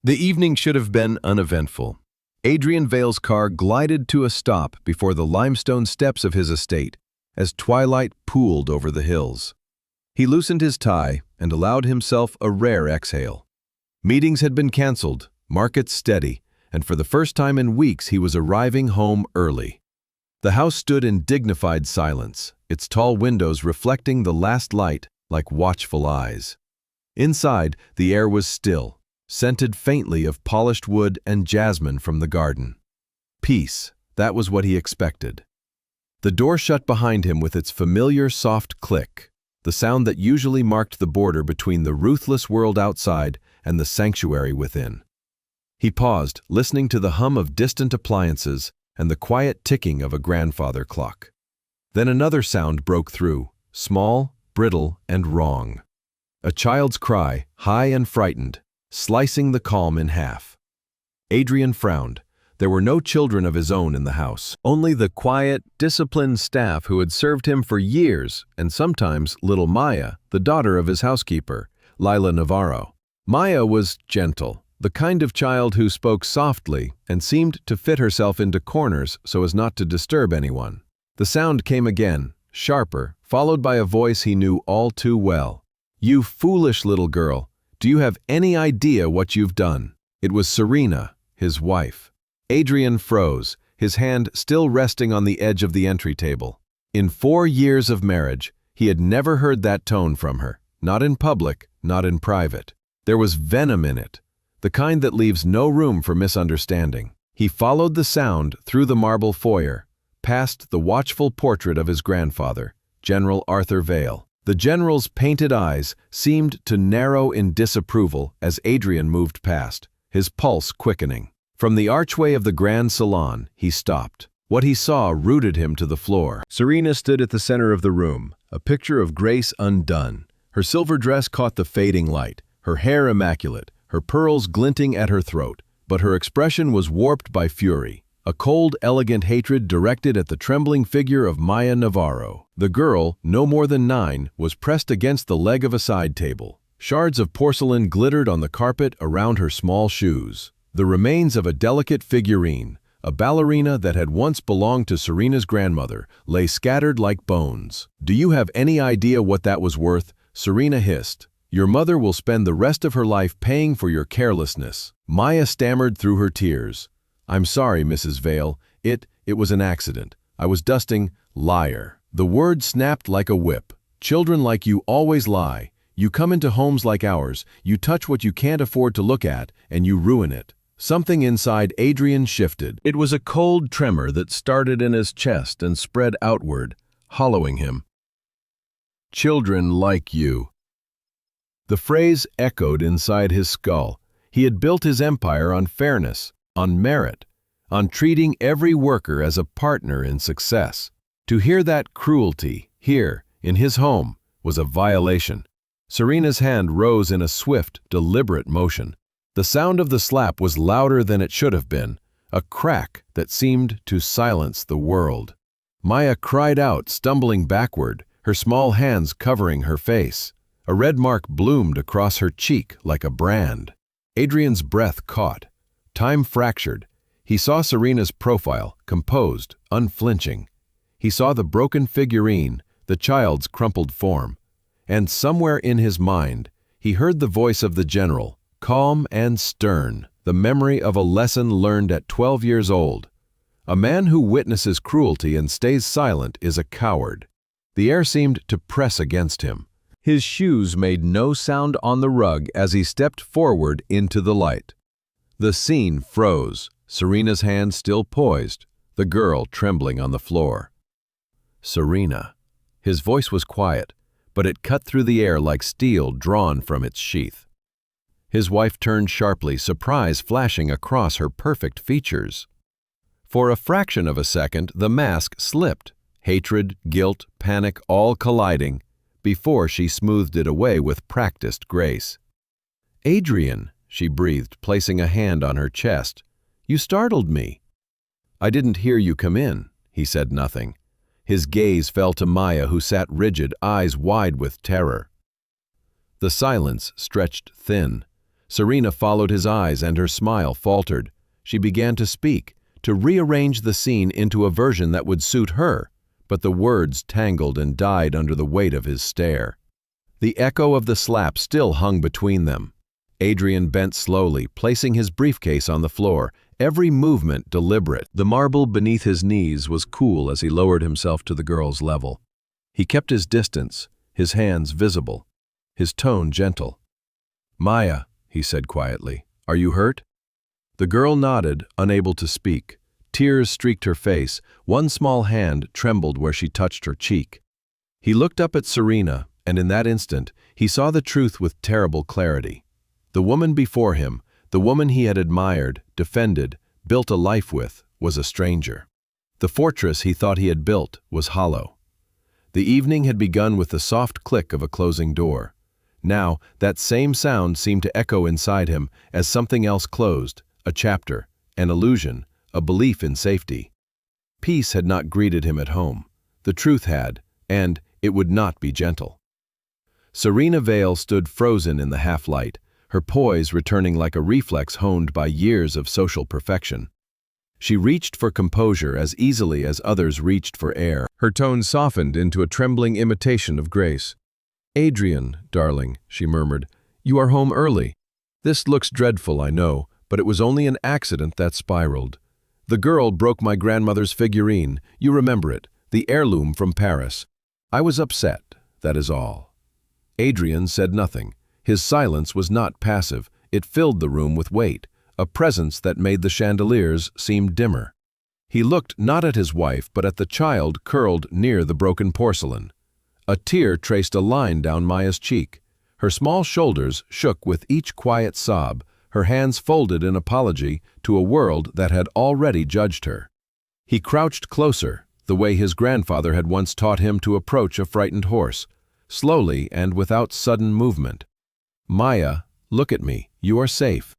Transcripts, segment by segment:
The evening should have been uneventful. Adrian Vale's car glided to a stop before the limestone steps of his estate as twilight pooled over the hills. He loosened his tie and allowed himself a rare exhale. Meetings had been canceled, markets steady, and for the first time in weeks he was arriving home early. The house stood in dignified silence, its tall windows reflecting the last light like watchful eyes. Inside, the air was still, scented faintly of polished wood and jasmine from the garden. Peace, that was what he expected. The door shut behind him with its familiar soft click, the sound that usually marked the border between the ruthless world outside and the sanctuary within. He paused, listening to the hum of distant appliances and the quiet ticking of a grandfather clock. Then another sound broke through, small, brittle, and wrong. A child's cry, high and frightened, slicing the calm in half. Adrian frowned. There were no children of his own in the house, only the quiet, disciplined staff who had served him for years, and sometimes little Maya, the daughter of his housekeeper, Lila Navarro. Maya was gentle, the kind of child who spoke softly and seemed to fit herself into corners so as not to disturb anyone. The sound came again, sharper, followed by a voice he knew all too well. "You foolish little girl. Do you have any idea what you've done?" It was Serena, his wife. Adrian froze, his hand still resting on the edge of the entry table. In 4 years of marriage, he had never heard that tone from her, not in public, not in private. There was venom in it, the kind that leaves no room for misunderstanding. He followed the sound through the marble foyer, past the watchful portrait of his grandfather, General Arthur Vale. The general's painted eyes seemed to narrow in disapproval as Adrian moved past, his pulse quickening. From the archway of the grand salon, he stopped. What he saw rooted him to the floor. Serena stood at the center of the room, a picture of grace undone. Her silver dress caught the fading light, her hair immaculate, her pearls glinting at her throat, but her expression was warped by fury. A cold, elegant hatred directed at the trembling figure of Maya Navarro. The girl, no more than 9, was pressed against the leg of a side table. Shards of porcelain glittered on the carpet around her small shoes. The remains of a delicate figurine, a ballerina that had once belonged to Serena's grandmother, lay scattered like bones. "Do you have any idea what that was worth?" Serena hissed. "Your mother will spend the rest of her life paying for your carelessness." Maya stammered through her tears. "I'm sorry, Mrs. Vale. It was an accident. I was dusting." "Liar." The word snapped like a whip. "Children like you always lie. You come into homes like ours, you touch what you can't afford to look at, and you ruin it." Something inside Adrian shifted. It was a cold tremor that started in his chest and spread outward, hollowing him. "Children like you." The phrase echoed inside his skull. He had built his empire on fairness, on merit, on treating every worker as a partner in success. To hear that cruelty, here, in his home, was a violation. Serena's hand rose in a swift, deliberate motion. The sound of the slap was louder than it should have been, a crack that seemed to silence the world. Maya cried out, stumbling backward, her small hands covering her face. A red mark bloomed across her cheek like a brand. Adrian's breath caught. Time fractured. He saw Serena's profile, composed, unflinching. He saw the broken figurine, the child's crumpled form. And somewhere in his mind, he heard the voice of the general, calm and stern, the memory of a lesson learned at 12 years old. A man who witnesses cruelty and stays silent is a coward. The air seemed to press against him. His shoes made no sound on the rug as he stepped forward into the light. The scene froze, Serena's hand still poised, the girl trembling on the floor. "Serena." His voice was quiet, but it cut through the air like steel drawn from its sheath. His wife turned sharply, surprise flashing across her perfect features. For a fraction of a second, the mask slipped, hatred, guilt, panic all colliding, before she smoothed it away with practiced grace. "Adrian," she breathed, placing a hand on her chest, "you startled me." "I didn't hear you come in." He said nothing. His gaze fell to Maya, who sat rigid, eyes wide with terror. The silence stretched thin. Serena followed his eyes and her smile faltered. She began to speak, to rearrange the scene into a version that would suit her, but the words tangled and died under the weight of his stare. The echo of the slap still hung between them. Adrian bent slowly, placing his briefcase on the floor, every movement deliberate. The marble beneath his knees was cool as he lowered himself to the girl's level. He kept his distance, his hands visible, his tone gentle. "Maya," he said quietly, "are you hurt?" The girl nodded, unable to speak. Tears streaked her face, one small hand trembled where she touched her cheek. He looked up at Serena, and in that instant, he saw the truth with terrible clarity. The woman before him, the woman he had admired, defended, built a life with, was a stranger. The fortress he thought he had built was hollow. The evening had begun with the soft click of a closing door. Now, that same sound seemed to echo inside him as something else closed, a chapter, an illusion, a belief in safety. Peace had not greeted him at home. The truth had, and it would not be gentle. Serena Vale stood frozen in the half-light, her poise returning like a reflex honed by years of social perfection. She reached for composure as easily as others reached for air. Her tone softened into a trembling imitation of grace. "Adrian, darling," she murmured, "you are home early. This looks dreadful, I know, but it was only an accident that spiraled. The girl broke my grandmother's figurine, you remember it, the heirloom from Paris. I was upset, that is all." Adrian said nothing. His silence was not passive, it filled the room with weight, a presence that made the chandeliers seem dimmer. He looked not at his wife but at the child curled near the broken porcelain. A tear traced a line down Maya's cheek. Her small shoulders shook with each quiet sob, her hands folded in apology to a world that had already judged her. He crouched closer, the way his grandfather had once taught him to approach a frightened horse, slowly and without sudden movement. "Maya, look at me, you are safe."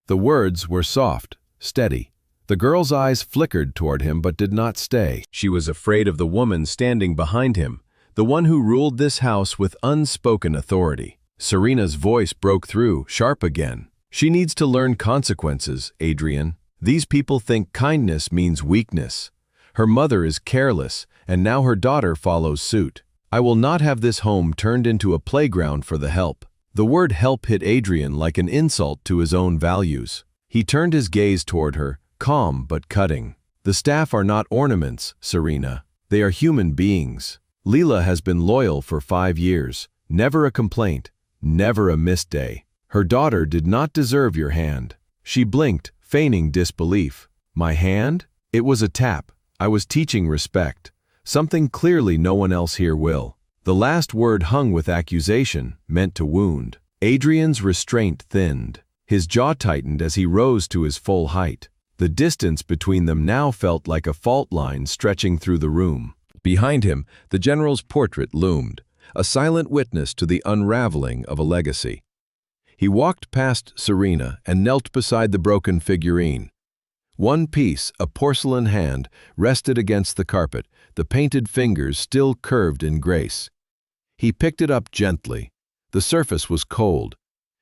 The words were soft, steady. The girl's eyes flickered toward him but did not stay. She was afraid of the woman standing behind him, the one who ruled this house with unspoken authority. Serena's voice broke through, sharp again. "She needs to learn consequences, Adrian. These people think kindness means weakness. Her mother is careless, and now her daughter follows suit. I will not have this home turned into a playground for the help." The word help hit Adrian like an insult to his own values. He turned his gaze toward her, calm but cutting. "The staff are not ornaments, Serena. They are human beings. Leela has been loyal for 5 years. Never a complaint, never a missed day. Her daughter did not deserve your hand." She blinked, feigning disbelief. "My hand? It was a tap. I was teaching respect. Something clearly no one else here will." The last word hung with accusation, meant to wound. Adrian's restraint thinned. His jaw tightened as he rose to his full height. The distance between them now felt like a fault line stretching through the room. Behind him, the general's portrait loomed, a silent witness to the unraveling of a legacy. He walked past Serena and knelt beside the broken figurine. One piece, a porcelain hand, rested against the carpet, the painted fingers still curved in grace. He picked it up gently. The surface was cold.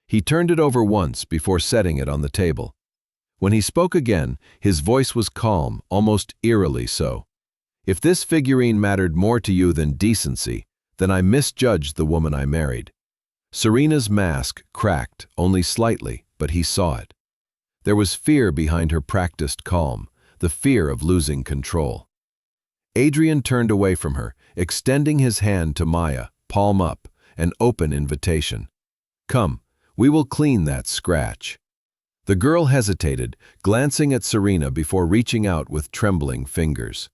He turned it over once before setting it on the table. When he spoke again, his voice was calm, almost eerily so. "If this figurine mattered more to you than decency, then I misjudged the woman I married." Serena's mask cracked, only slightly, but he saw it. There was fear behind her practiced calm, the fear of losing control. Adrian turned away from her, extending his hand to Maya, palm up, an open invitation. "Come, we will clean that scratch." The girl hesitated, glancing at Serena before reaching out with trembling fingers.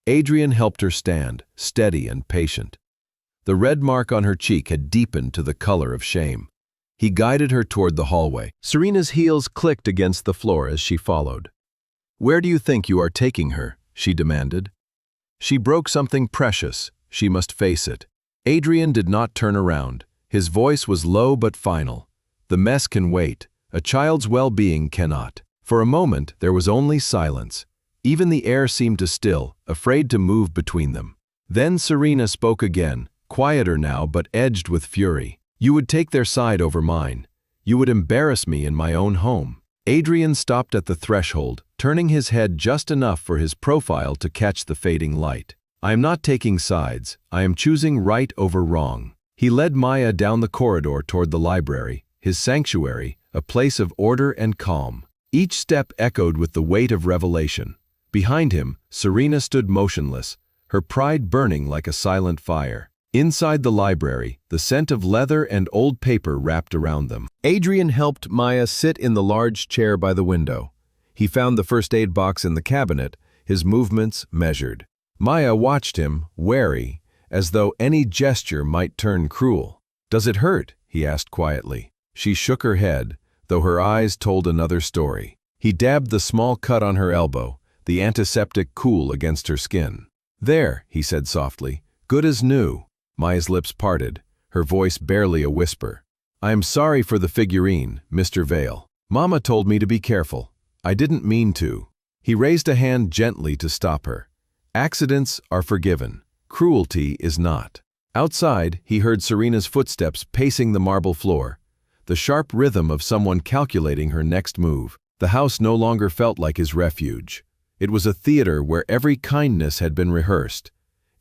Adrian helped her stand, steady and patient. The red mark on her cheek had deepened to the color of shame. He guided her toward the hallway. Serena's heels clicked against the floor as she followed. "Where do you think you are taking her?" she demanded. She broke something precious. She must face it. Adrian did not turn around. His voice was low but final. "The mess can wait. A child's well-being cannot." For a moment, there was only silence. Even the air seemed to still, afraid to move between them. Then Serena spoke again, quieter now but edged with fury. "You would take their side over mine. You would embarrass me in my own home." Adrian stopped at the threshold, turning his head just enough for his profile to catch the fading light. "I am not taking sides. I am choosing right over wrong." He led Maya down the corridor toward the library, his sanctuary, a place of order and calm. Each step echoed with the weight of revelation. Behind him, Serena stood motionless, her pride burning like a silent fire. Inside the library, the scent of leather and old paper wrapped around them. Adrian helped Maya sit in the large chair by the window. He found the first aid box in the cabinet, his movements measured. Maya watched him, wary, as though any gesture might turn cruel. "Does it hurt?" he asked quietly. She shook her head, though her eyes told another story. He dabbed the small cut on her elbow, the antiseptic cool against her skin. "There," he said softly, "good as new." Maya's lips parted, her voice barely a whisper. "I am sorry for the figurine, Mr. Vale. Mama told me to be careful. I didn't mean to." He raised a hand gently to stop her. Accidents are forgiven. Cruelty is not. Outside, he heard Serena's footsteps pacing the marble floor, the sharp rhythm of someone calculating her next move. The house no longer felt like his refuge. It was a theater where every kindness had been rehearsed,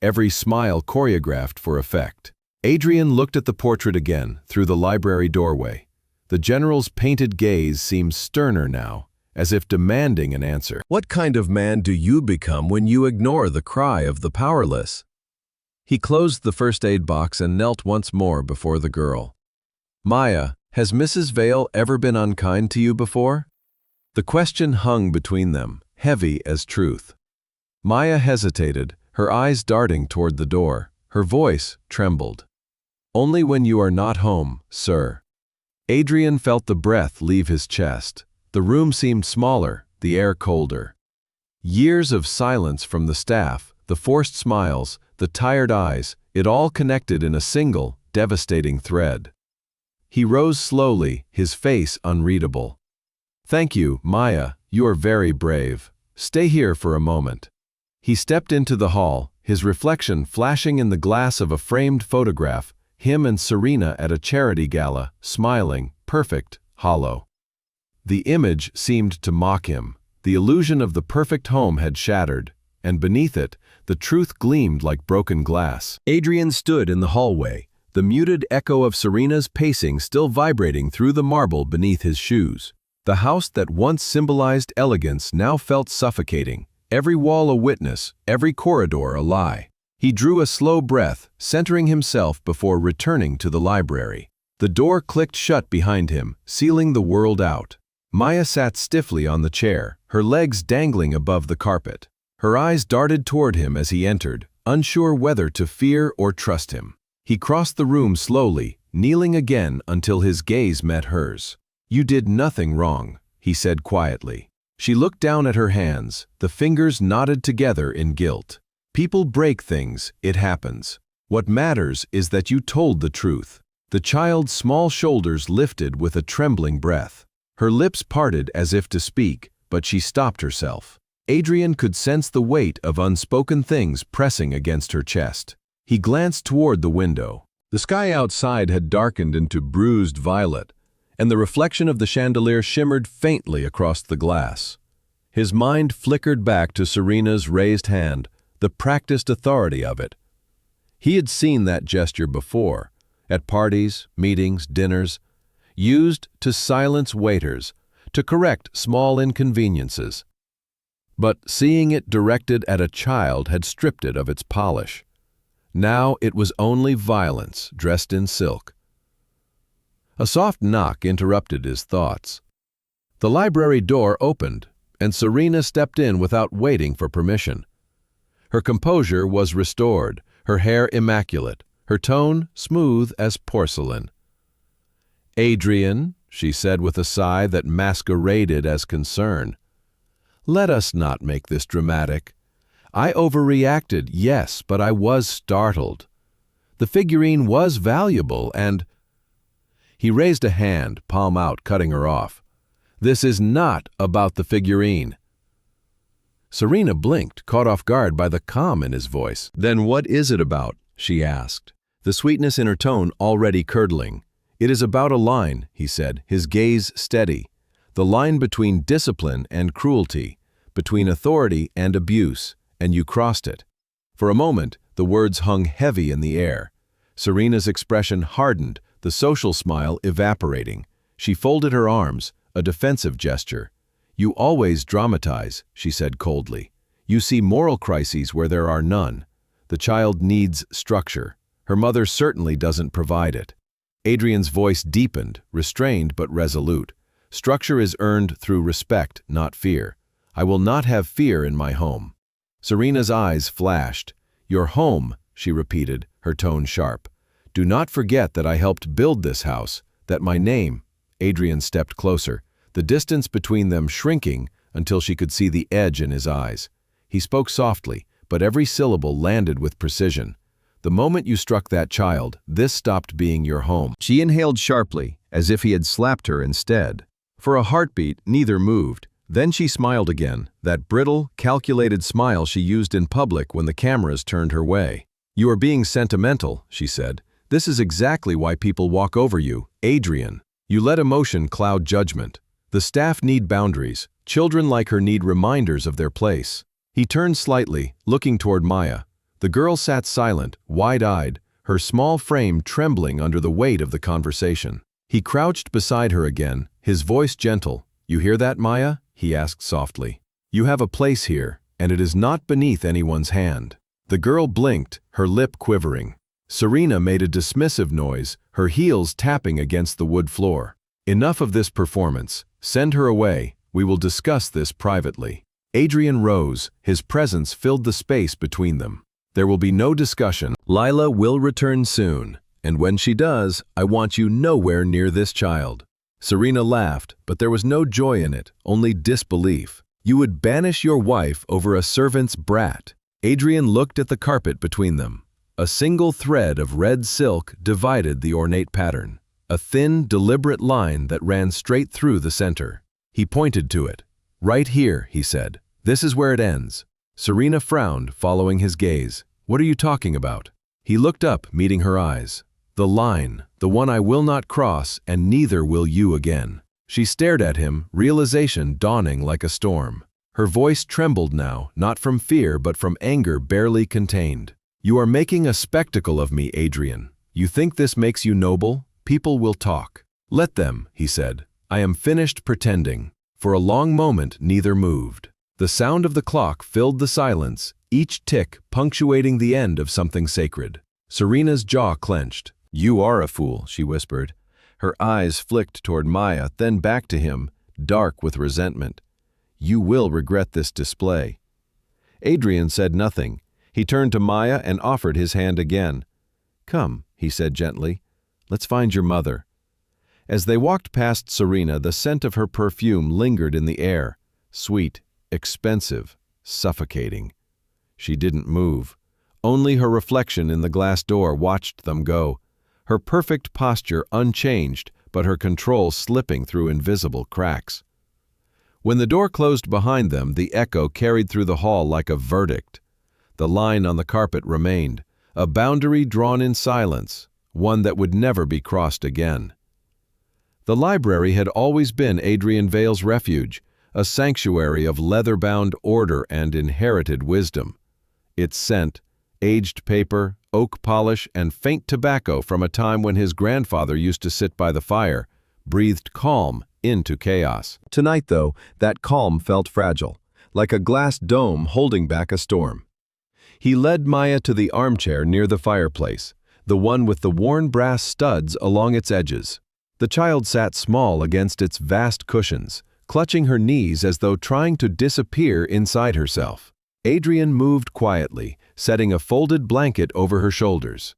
every smile choreographed for effect. Adrian looked at the portrait again through the library doorway. The general's painted gaze seemed sterner now, as if demanding an answer. "What kind of man do you become when you ignore the cry of the powerless?" He closed the first aid box and knelt once more before the girl. "Maya, has Mrs. Vale ever been unkind to you before?" The question hung between them, heavy as truth. Maya hesitated, her eyes darting toward the door. Her voice trembled. "Only when you are not home, sir." Adrian felt the breath leave his chest. The room seemed smaller, the air colder. Years of silence from the staff, the forced smiles, the tired eyes, it all connected in a single, devastating thread. He rose slowly, his face unreadable. "Thank you, Maya, you are very brave. Stay here for a moment." He stepped into the hall, his reflection flashing in the glass of a framed photograph, him and Serena at a charity gala, smiling, perfect, hollow. The image seemed to mock him. The illusion of the perfect home had shattered, and beneath it, the truth gleamed like broken glass. Adrian stood in the hallway, the muted echo of Serena's pacing still vibrating through the marble beneath his shoes. The house that once symbolized elegance now felt suffocating, every wall a witness, every corridor a lie. He drew a slow breath, centering himself before returning to the library. The door clicked shut behind him, sealing the world out. Maya sat stiffly on the chair, her legs dangling above the carpet. Her eyes darted toward him as he entered, unsure whether to fear or trust him. He crossed the room slowly, kneeling again until his gaze met hers. "You did nothing wrong," he said quietly. She looked down at her hands, the fingers knotted together in guilt. "People break things, it happens. What matters is that you told the truth." The child's small shoulders lifted with a trembling breath. Her lips parted as if to speak, but she stopped herself. Adrian could sense the weight of unspoken things pressing against her chest. He glanced toward the window. The sky outside had darkened into bruised violet, and the reflection of the chandelier shimmered faintly across the glass. His mind flickered back to Serena's raised hand, the practiced authority of it. He had seen that gesture before, at parties, meetings, dinners, used to silence waiters, to correct small inconveniences. But seeing it directed at a child had stripped it of its polish. Now it was only violence dressed in silk. A soft knock interrupted his thoughts. The library door opened, and Serena stepped in without waiting for permission. Her composure was restored, her hair immaculate, her tone smooth as porcelain. "Adrian," she said with a sigh that masqueraded as concern, "let us not make this dramatic. I overreacted, yes, but I was startled. The figurine was valuable, and—" He raised a hand, palm out, cutting her off. "This is not about the figurine." Serena blinked, caught off guard by the calm in his voice. "Then what is it about?" she asked, the sweetness in her tone already curdling. "It is about a line," he said, his gaze steady. "The line between discipline and cruelty, between authority and abuse, and you crossed it." For a moment, the words hung heavy in the air. Serena's expression hardened, the social smile evaporating. She folded her arms, a defensive gesture. "You always dramatize," she said coldly. "You see moral crises where there are none. The child needs structure. Her mother certainly doesn't provide it." Adrian's voice deepened, restrained but resolute. "Structure is earned through respect, not fear. I will not have fear in my home." Serena's eyes flashed. "Your home," she repeated, her tone sharp. "Do not forget that I helped build this house, that my name—" Adrian stepped closer, the distance between them shrinking until she could see the edge in his eyes. He spoke softly, but every syllable landed with precision. "The moment you struck that child, this stopped being your home." She inhaled sharply, as if he had slapped her instead. For a heartbeat, neither moved. Then she smiled again, that brittle, calculated smile she used in public when the cameras turned her way. "You are being sentimental," she said. "This is exactly why people walk over you, Adrian. You let emotion cloud judgment. The staff need boundaries. Children like her need reminders of their place." He turned slightly, looking toward Maya. The girl sat silent, wide-eyed, her small frame trembling under the weight of the conversation. He crouched beside her again, his voice gentle. "You hear that, Maya?" he asked softly. "You have a place here, and it is not beneath anyone's hand." The girl blinked, her lip quivering. Serena made a dismissive noise, her heels tapping against the wood floor. "Enough of this performance. Send her away. We will discuss this privately." Adrian rose, his presence filled the space between them. "There will be no discussion. Lila will return soon, and when she does, I want you nowhere near this child." Serena laughed, but there was no joy in it, only disbelief. "You would banish your wife over a servant's brat." Adrian looked at the carpet between them. A single thread of red silk divided the ornate pattern, a thin, deliberate line that ran straight through the center. He pointed to it. "Right here," he said. "This is where it ends." Serena frowned, following his gaze. "What are you talking about?" He looked up, meeting her eyes. "The line, the one I will not cross, and neither will you again." She stared at him, realization dawning like a storm. Her voice trembled now, not from fear but from anger barely contained. "You are making a spectacle of me, Adrian. You think this makes you noble? People will talk." "Let them," he said. "I am finished pretending." For a long moment neither moved. The sound of the clock filled the silence, each tick punctuating the end of something sacred. Serena's jaw clenched. "You are a fool," she whispered. Her eyes flicked toward Maya, then back to him, dark with resentment. "You will regret this display." Adrian said nothing. He turned to Maya and offered his hand again. "Come," he said gently. "Let's find your mother." As they walked past Serena, the scent of her perfume lingered in the air, sweet, expensive, suffocating. She didn't move. Only her reflection in the glass door watched them go, her perfect posture unchanged, but her control slipping through invisible cracks. When the door closed behind them, the echo carried through the hall like a verdict. The line on the carpet remained, a boundary drawn in silence, one that would never be crossed again. The library had always been Adrian Vale's refuge, a sanctuary of leather-bound order and inherited wisdom. Its scent, aged paper, oak polish, and faint tobacco from a time when his grandfather used to sit by the fire, breathed calm into chaos. Tonight, though, that calm felt fragile, like a glass dome holding back a storm. He led Maya to the armchair near the fireplace, the one with the worn brass studs along its edges. The child sat small against its vast cushions, clutching her knees as though trying to disappear inside herself. Adrian moved quietly, setting a folded blanket over her shoulders.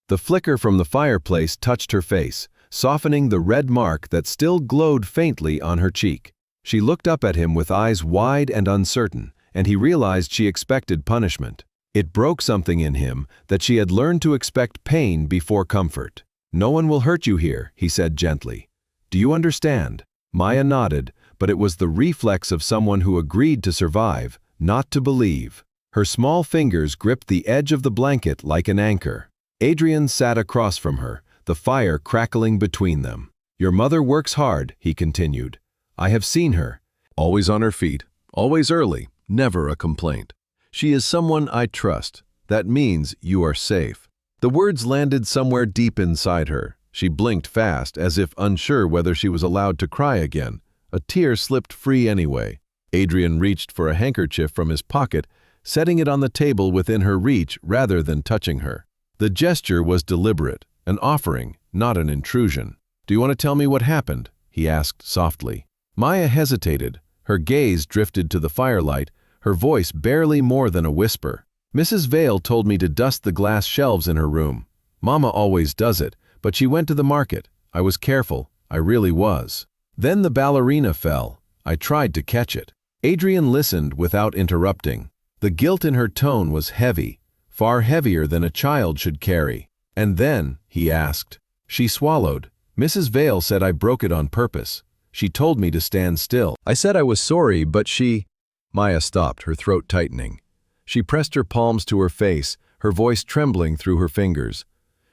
The flicker from the fireplace touched her face, softening the red mark that still glowed faintly on her cheek. She looked up at him with eyes wide and uncertain, and he realized she expected punishment. It broke something in him that she had learned to expect pain before comfort. "No one will hurt you here," he said gently. "Do you understand?" Maya nodded, but it was the reflex of someone who agreed to survive, not to believe. Her small fingers gripped the edge of the blanket like an anchor. Adrian sat across from her, the fire crackling between them. "Your mother works hard," he continued. "I have seen her. Always on her feet, always early, never a complaint. She is someone I trust. That means you are safe." The words landed somewhere deep inside her. She blinked fast, as if unsure whether she was allowed to cry again. A tear slipped free anyway. Adrian reached for a handkerchief from his pocket, setting it on the table within her reach rather than touching her. The gesture was deliberate, an offering, not an intrusion. "Do you want to tell me what happened?" he asked softly. Maya hesitated. Her gaze drifted to the firelight, her voice barely more than a whisper. "Mrs. Vale told me to dust the glass shelves in her room. Mama always does it, but she went to the market. I was careful, I really was. Then the ballerina fell. I tried to catch it." Adrian listened without interrupting. The guilt in her tone was heavy, far heavier than a child should carry. "And then," he asked. She swallowed. "Mrs. Vale said I broke it on purpose. She told me to stand still. I said I was sorry, but she—" Maya stopped, her throat tightening. She pressed her palms to her face, her voice trembling through her fingers.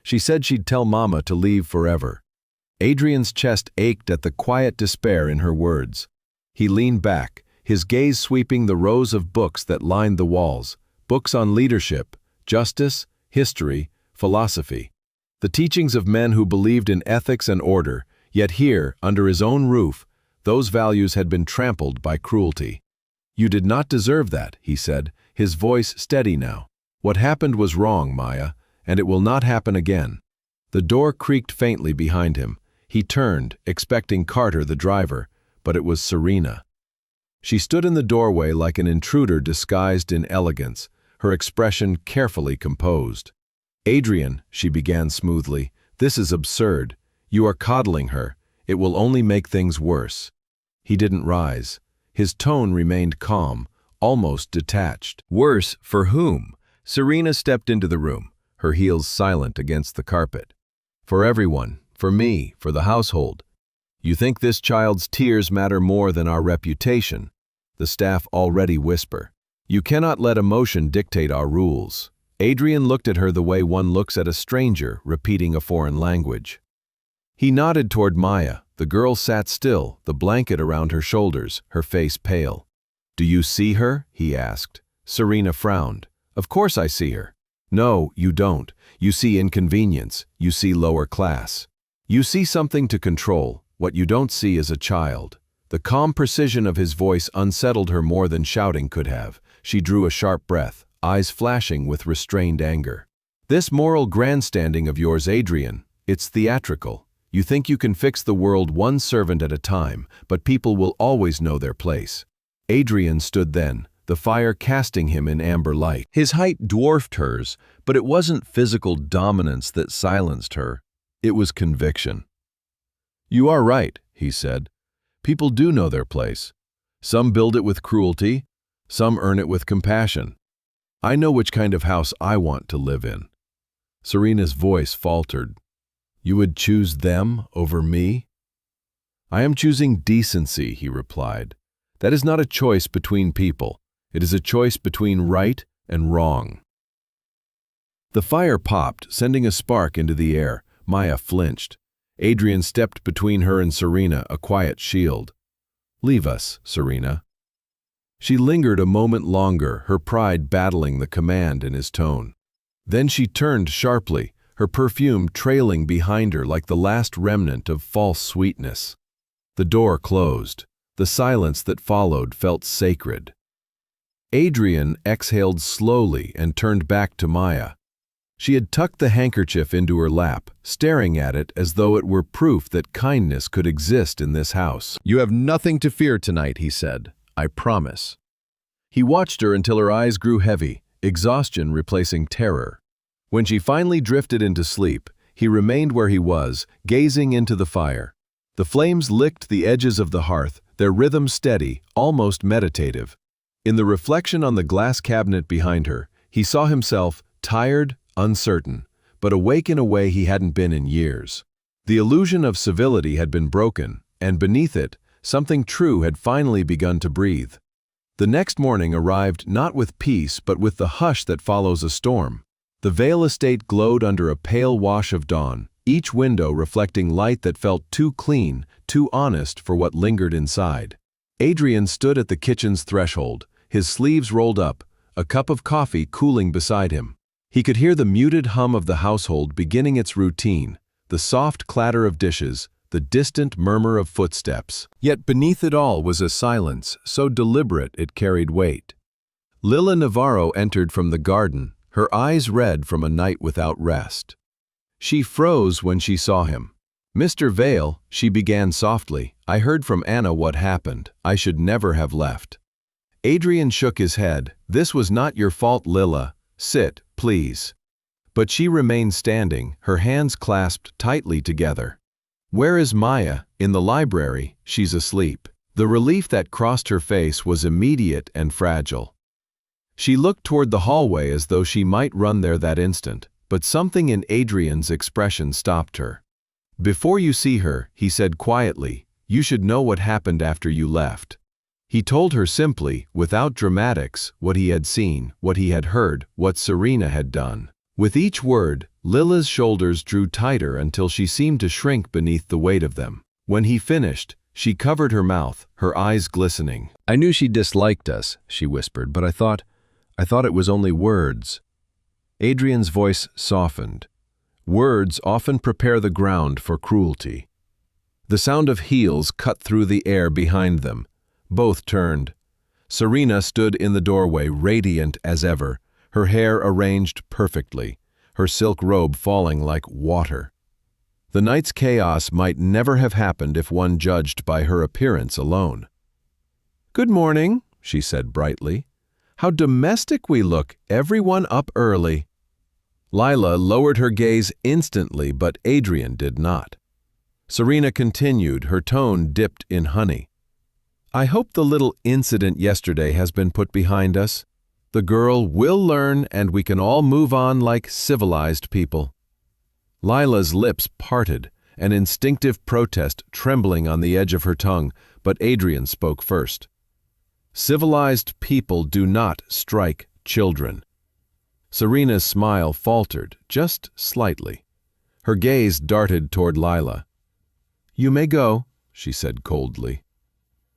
"She said she'd tell Mama to leave forever." Adrian's chest ached at the quiet despair in her words. He leaned back, his gaze sweeping the rows of books that lined the walls, books on leadership, justice, history, philosophy. The teachings of men who believed in ethics and order, yet here, under his own roof, those values had been trampled by cruelty. "You did not deserve that," he said, his voice steady now. "What happened was wrong, Maya, and it will not happen again." The door creaked faintly behind him. He turned, expecting Carter, the driver, but it was Serena. She stood in the doorway like an intruder disguised in elegance, her expression carefully composed. "Adrian," she began smoothly, "this is absurd. You are coddling her. It will only make things worse." He didn't rise. His tone remained calm, almost detached. "Worse for whom?" Serena stepped into the room, her heels silent against the carpet. "For everyone, for me, for the household. You think this child's tears matter more than our reputation?" The staff already whisper. "You cannot let emotion dictate our rules." Adrian looked at her the way one looks at a stranger repeating a foreign language. He nodded toward Maya. The girl sat still, the blanket around her shoulders, her face pale. "Do you see her?" he asked. Serena frowned. "Of course I see her." "No, you don't. You see inconvenience. You see lower class. You see something to control. What you don't see is a child." The calm precision of his voice unsettled her more than shouting could have. She drew a sharp breath, eyes flashing with restrained anger. "This moral grandstanding of yours, Adrian, it's theatrical. You think you can fix the world one servant at a time, but people will always know their place." Adrian stood then, the fire casting him in amber light. His height dwarfed hers, but it wasn't physical dominance that silenced her. It was conviction. "You are right," he said. "People do know their place. Some build it with cruelty, some earn it with compassion. I know which kind of house I want to live in." Serena's voice faltered. "You would choose them over me?" "I am choosing decency," he replied. "That is not a choice between people. It is a choice between right and wrong." The fire popped, sending a spark into the air. Maya flinched. Adrian stepped between her and Serena, a quiet shield. "Leave us, Serena." She lingered a moment longer, her pride battling the command in his tone. Then she turned sharply, her perfume trailing behind her like the last remnant of false sweetness. The door closed. The silence that followed felt sacred. Adrian exhaled slowly and turned back to Maya. She had tucked the handkerchief into her lap, staring at it as though it were proof that kindness could exist in this house. "You have nothing to fear tonight," he said. "I promise." He watched her until her eyes grew heavy, exhaustion replacing terror. When she finally drifted into sleep, he remained where he was, gazing into the fire. The flames licked the edges of the hearth, their rhythm steady, almost meditative. In the reflection on the glass cabinet behind her, he saw himself, tired, uncertain, but awake in a way he hadn't been in years. The illusion of civility had been broken, and beneath it, something true had finally begun to breathe. The next morning arrived not with peace but with the hush that follows a storm. The Vale estate glowed under a pale wash of dawn, each window reflecting light that felt too clean, too honest for what lingered inside. Adrian stood at the kitchen's threshold, his sleeves rolled up, a cup of coffee cooling beside him. He could hear the muted hum of the household beginning its routine, the soft clatter of dishes, the distant murmur of footsteps. Yet beneath it all was a silence so deliberate it carried weight. Lila Navarro entered from the garden, her eyes red from a night without rest. She froze when she saw him. "Mr. Vale," she began softly, "I heard from Anna what happened. I should never have left." Adrian shook his head. "This was not your fault, Lila. Sit, please." But she remained standing, her hands clasped tightly together. "Where is Maya?" "In the library. She's asleep." The relief that crossed her face was immediate and fragile. She looked toward the hallway as though she might run there that instant, but something in Adrian's expression stopped her. "Before you see her," he said quietly, "you should know what happened after you left." He told her simply, without dramatics, what he had seen, what he had heard, what Serena had done. With each word, Lila's shoulders drew tighter until she seemed to shrink beneath the weight of them. When he finished, she covered her mouth, her eyes glistening. "I knew she disliked us," she whispered, "but I thought it was only words." Adrian's voice softened. Words often prepare the ground for cruelty. The sound of heels cut through the air behind them. Both turned. Serena stood in the doorway, radiant as ever, her hair arranged perfectly, her silk robe falling like water. The night's chaos might never have happened if one judged by her appearance alone. "Good morning," she said brightly. "How domestic we look, everyone up early." Lila lowered her gaze instantly, but Adrian did not. Serena continued, her tone dipped in honey. "I hope the little incident yesterday has been put behind us. The girl will learn and we can all move on like civilized people." Lila's lips parted, an instinctive protest trembling on the edge of her tongue, but Adrian spoke first. "Civilized people do not strike children." Serena's smile faltered, just slightly. Her gaze darted toward Lila. "You may go," she said coldly.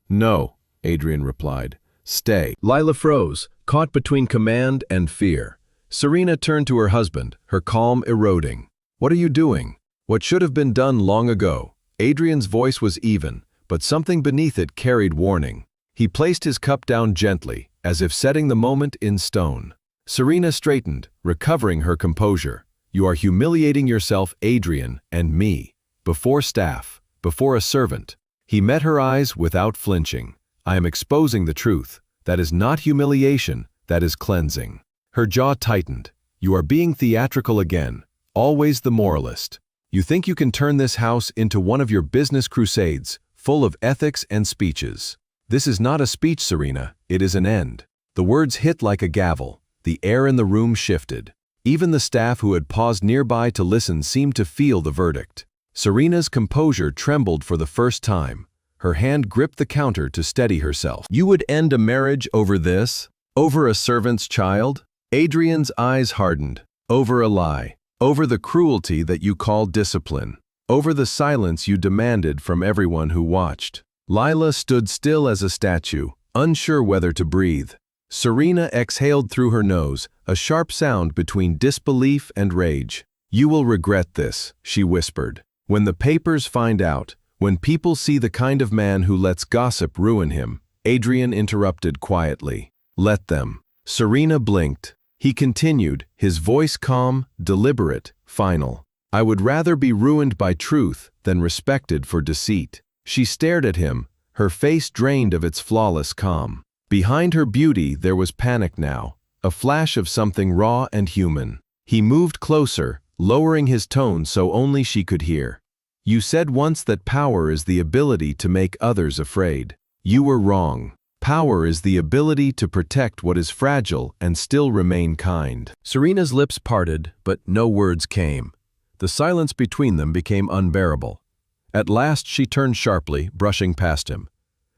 "No," Adrian replied. "Stay." Lila froze, caught between command and fear. Serena turned to her husband, her calm eroding. "What are you doing?" What should have been done long ago. Adrian's voice was even, but something beneath it carried warning. He placed his cup down gently, as if setting the moment in stone. Serena straightened, recovering her composure. "You are humiliating yourself, Adrian, and me. Before staff, before a servant." He met her eyes without flinching. "I am exposing the truth. That is not humiliation, that is cleansing." Her jaw tightened. "You are being theatrical again, always the moralist. You think you can turn this house into one of your business crusades, full of ethics and speeches. This is not a speech, Serena, it is an end." The words hit like a gavel. The air in the room shifted. Even the staff who had paused nearby to listen seemed to feel the verdict. Serena's composure trembled for the first time. Her hand gripped the counter to steady herself. "You would end a marriage over this? Over a servant's child?" Adrian's eyes hardened. "Over a lie. Over the cruelty that you call discipline. Over the silence you demanded from everyone who watched." Lila stood still as a statue, unsure whether to breathe. Serena exhaled through her nose, a sharp sound between disbelief and rage. "You will regret this," she whispered. "When the papers find out, when people see the kind of man who lets gossip ruin him." Adrian interrupted quietly. "Let them." Serena blinked. He continued, his voice calm, deliberate, final. "I would rather be ruined by truth than respected for deceit." She stared at him, her face drained of its flawless calm. Behind her beauty there was panic now, a flash of something raw and human. He moved closer, lowering his tone so only she could hear. "You said once that power is the ability to make others afraid. You were wrong. Power is the ability to protect what is fragile and still remain kind." Serena's lips parted, but no words came. The silence between them became unbearable. At last she turned sharply, brushing past him.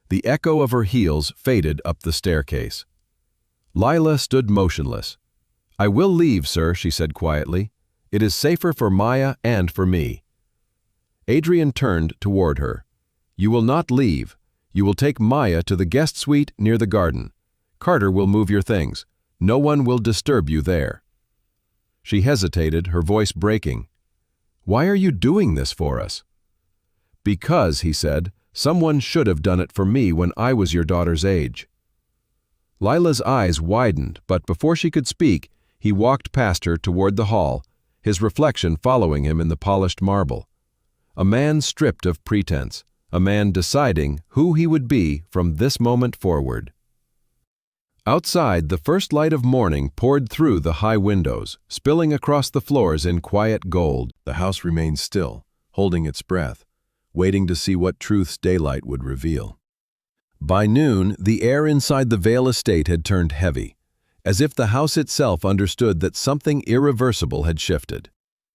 The echo of her heels faded up the staircase. Lila stood motionless. "I will leave, sir," she said quietly. "It is safer for Maya and for me. Adrian turned toward her. "You will not leave. You will take Maya to the guest suite near the garden. Carter will move your things. No one will disturb you there." She hesitated, her voice breaking. "Why are you doing this for us?" "Because," he said, "someone should have done it for me when I was your daughter's age." Lila's eyes widened, but before she could speak, he walked past her toward the hall, his reflection following him in the polished marble. A man stripped of pretense, a man deciding who he would be from this moment forward. Outside, the first light of morning poured through the high windows, spilling across the floors in quiet gold. The house remained still, holding its breath, waiting to see what truth's daylight would reveal. By noon, the air inside the Vale estate had turned heavy, as if the house itself understood that something irreversible had shifted.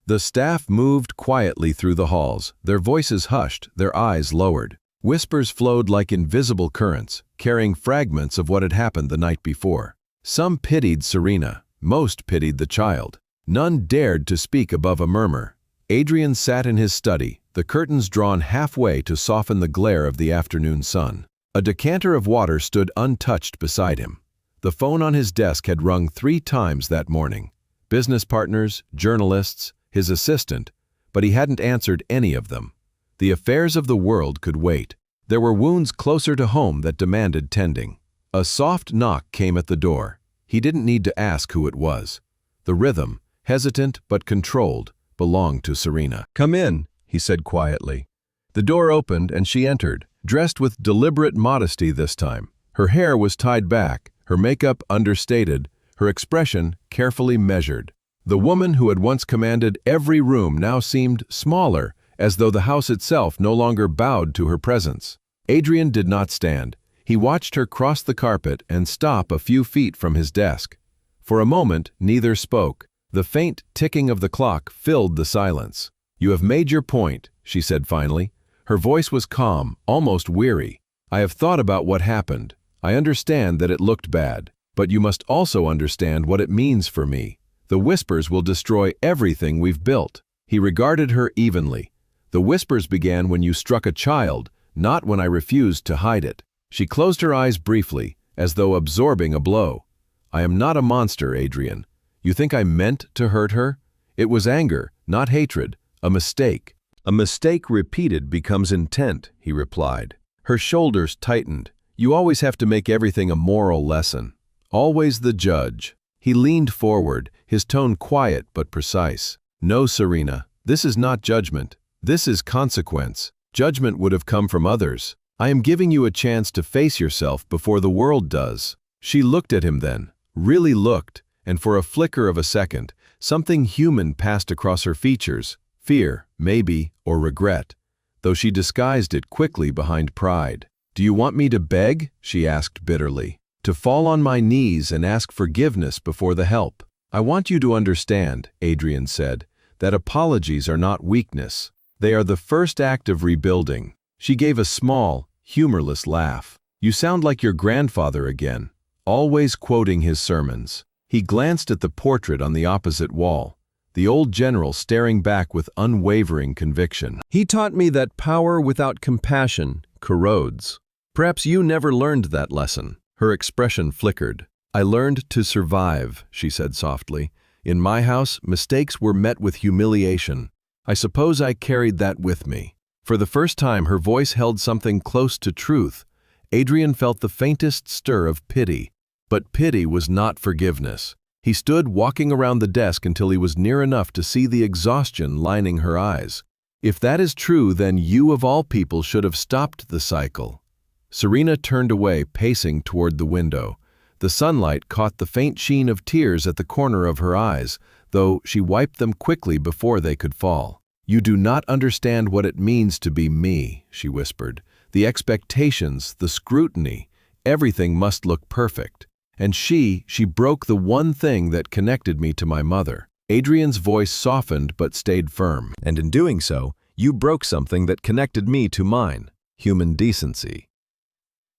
The staff moved quietly through the halls, their voices hushed, their eyes lowered. Whispers flowed like invisible currents, carrying fragments of what had happened the night before. Some pitied Serena, most pitied the child. None dared to speak above a murmur. Adrian sat in his study, the curtains drawn halfway to soften the glare of the afternoon sun. A decanter of water stood untouched beside him. The phone on his desk had rung 3 times that morning. Business partners, journalists, his assistant, but he hadn't answered any of them. The affairs of the world could wait. There were wounds closer to home that demanded tending. A soft knock came at the door. He didn't need to ask who it was. The rhythm, hesitant but controlled, belonged to Serena. "Come in," he said quietly. The door opened and she entered, dressed with deliberate modesty this time. Her hair was tied back, her makeup understated, her expression carefully measured. The woman who had once commanded every room now seemed smaller, as though the house itself no longer bowed to her presence. Adrian did not stand. He watched her cross the carpet and stop a few feet from his desk. For a moment, neither spoke. The faint ticking of the clock filled the silence. "You have made your point," she said finally. Her voice was calm, almost weary. "I have thought about what happened. I understand that it looked bad, but you must also understand what it means for me. The whispers will destroy everything we've built." He regarded her evenly. "The whispers began when you struck a child, not when I refused to hide it." She closed her eyes briefly, as though absorbing a blow. "I am not a monster, Adrian. You think I meant to hurt her? It was anger, not hatred, a mistake." "A mistake repeated becomes intent," he replied. Her shoulders tightened. "You always have to make everything a moral lesson. Always the judge." He leaned forward, his tone quiet but precise. "No, Serena, this is not judgment. This is consequence. Judgment would have come from others. I am giving you a chance to face yourself before the world does." She looked at him then, really looked, and for a flicker of a second, something human passed across her features, fear, maybe, or regret, though she disguised it quickly behind pride. "Do you want me to beg?" she asked bitterly. "To fall on my knees and ask forgiveness before the help?" "I want you to understand," Adrian said, "that apologies are not weakness. They are the first act of rebuilding." She gave a small, humorless laugh. "You sound like your grandfather again, always quoting his sermons." He glanced at the portrait on the opposite wall, the old general staring back with unwavering conviction. "He taught me that power without compassion corrodes. Perhaps you never learned that lesson." Her expression flickered. "I learned to survive," she said softly. "In my house, mistakes were met with humiliation. I suppose I carried that with me." For the first time, her voice held something close to truth. Adrian felt the faintest stir of pity. But pity was not forgiveness. He stood walking around the desk until he was near enough to see the exhaustion lining her eyes. "If that is true, then you of all people should have stopped the cycle." Serena turned away, pacing toward the window. The sunlight caught the faint sheen of tears at the corner of her eyes, though she wiped them quickly before they could fall. "You do not understand what it means to be me," she whispered. "The expectations, the scrutiny, everything must look perfect. And she broke the one thing that connected me to my mother." Adrian's voice softened but stayed firm. "And in doing so, you broke something that connected me to mine, human decency."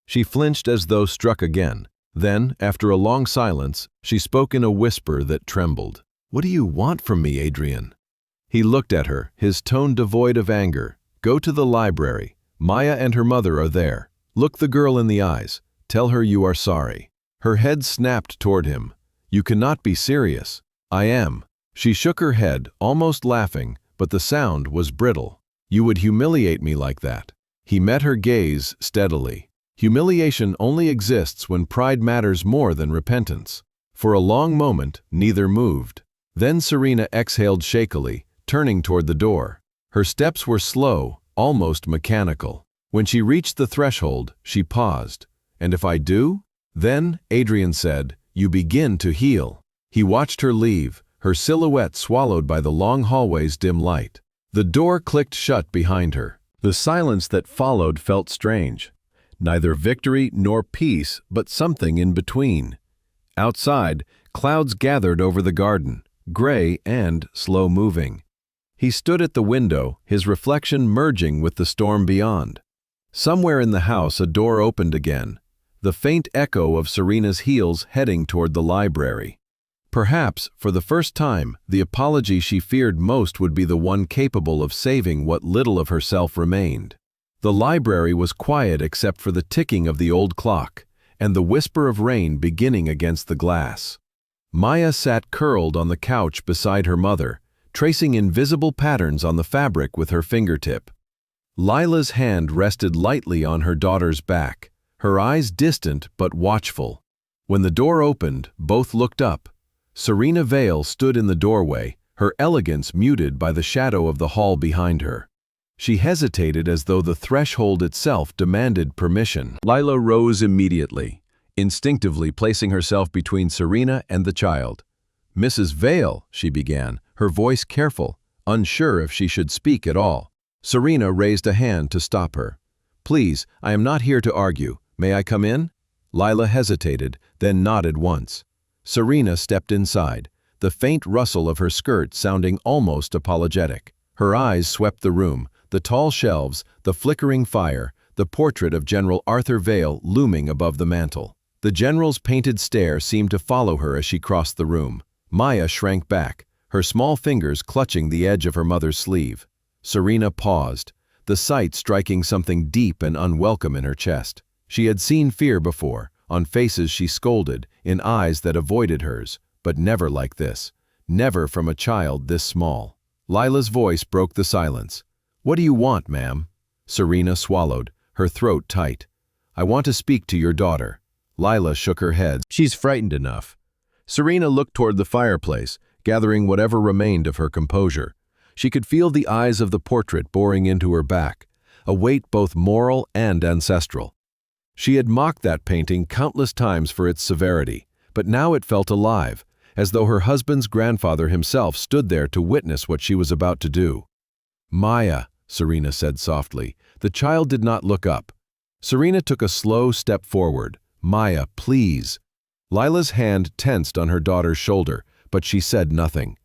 She flinched as though struck again. Then, after a long silence, she spoke in a whisper that trembled. "What do you want from me, Adrian?" He looked at her, his tone devoid of anger, Go to the library. Maya and her mother are there. Look the girl in the eyes. Tell her you are sorry." Her head snapped toward him. "You cannot be serious." "I am." She shook her head, almost laughing, but the sound was brittle. "You would humiliate me like that." He met her gaze steadily. Humiliation only exists when pride matters more than repentance. For a long moment, neither moved. Then Serena exhaled shakily, turning toward the door. Her steps were slow, almost mechanical. When she reached the threshold, she paused. "And if I do?" "Then," Adrian said, "you begin to heal." He watched her leave, her silhouette swallowed by the long hallway's dim light. The door clicked shut behind her. The silence that followed felt strange. Neither victory nor peace, but something in between. Outside, clouds gathered over the garden, gray and slow-moving. He stood at the window, his reflection merging with the storm beyond. Somewhere in the house a door opened again, the faint echo of Serena's heels heading toward the library. Perhaps, for the first time, the apology she feared most would be the one capable of saving what little of herself remained. The library was quiet except for the ticking of the old clock, and the whisper of rain beginning against the glass. Maya sat curled on the couch beside her mother, tracing invisible patterns on the fabric with her fingertip. Lila's hand rested lightly on her daughter's back, her eyes distant but watchful. When the door opened, both looked up. Serena Vale stood in the doorway, her elegance muted by the shadow of the hall behind her. She hesitated as though the threshold itself demanded permission. Lila rose immediately, instinctively placing herself between Serena and the child. "Mrs. Vale," she began, her voice careful, unsure if she should speak at all. Serena raised a hand to stop her. "Please, I am not here to argue. May I come in?" Lila hesitated, then nodded once. Serena stepped inside, the faint rustle of her skirt sounding almost apologetic. Her eyes swept the room, the tall shelves, the flickering fire, the portrait of General Arthur Vale looming above the mantel. The general's painted stare seemed to follow her as she crossed the room. Maya shrank back, her small fingers clutching the edge of her mother's sleeve. Serena paused, the sight striking something deep and unwelcome in her chest. She had seen fear before, on faces she scolded, in eyes that avoided hers, but never like this, never from a child this small. Lila's voice broke the silence. "What do you want, ma'am?" Serena swallowed, her throat tight. "I want to speak to your daughter." Lila shook her head. "She's frightened enough." Serena looked toward the fireplace, gathering whatever remained of her composure. She could feel the eyes of the portrait boring into her back, a weight both moral and ancestral. She had mocked that painting countless times for its severity, but now it felt alive, as though her husband's grandfather himself stood there to witness what she was about to do. "Maya," Serena said softly. The child did not look up. Serena took a slow step forward. "Maya, please." Lila's hand tensed on her daughter's shoulder, but she said nothing.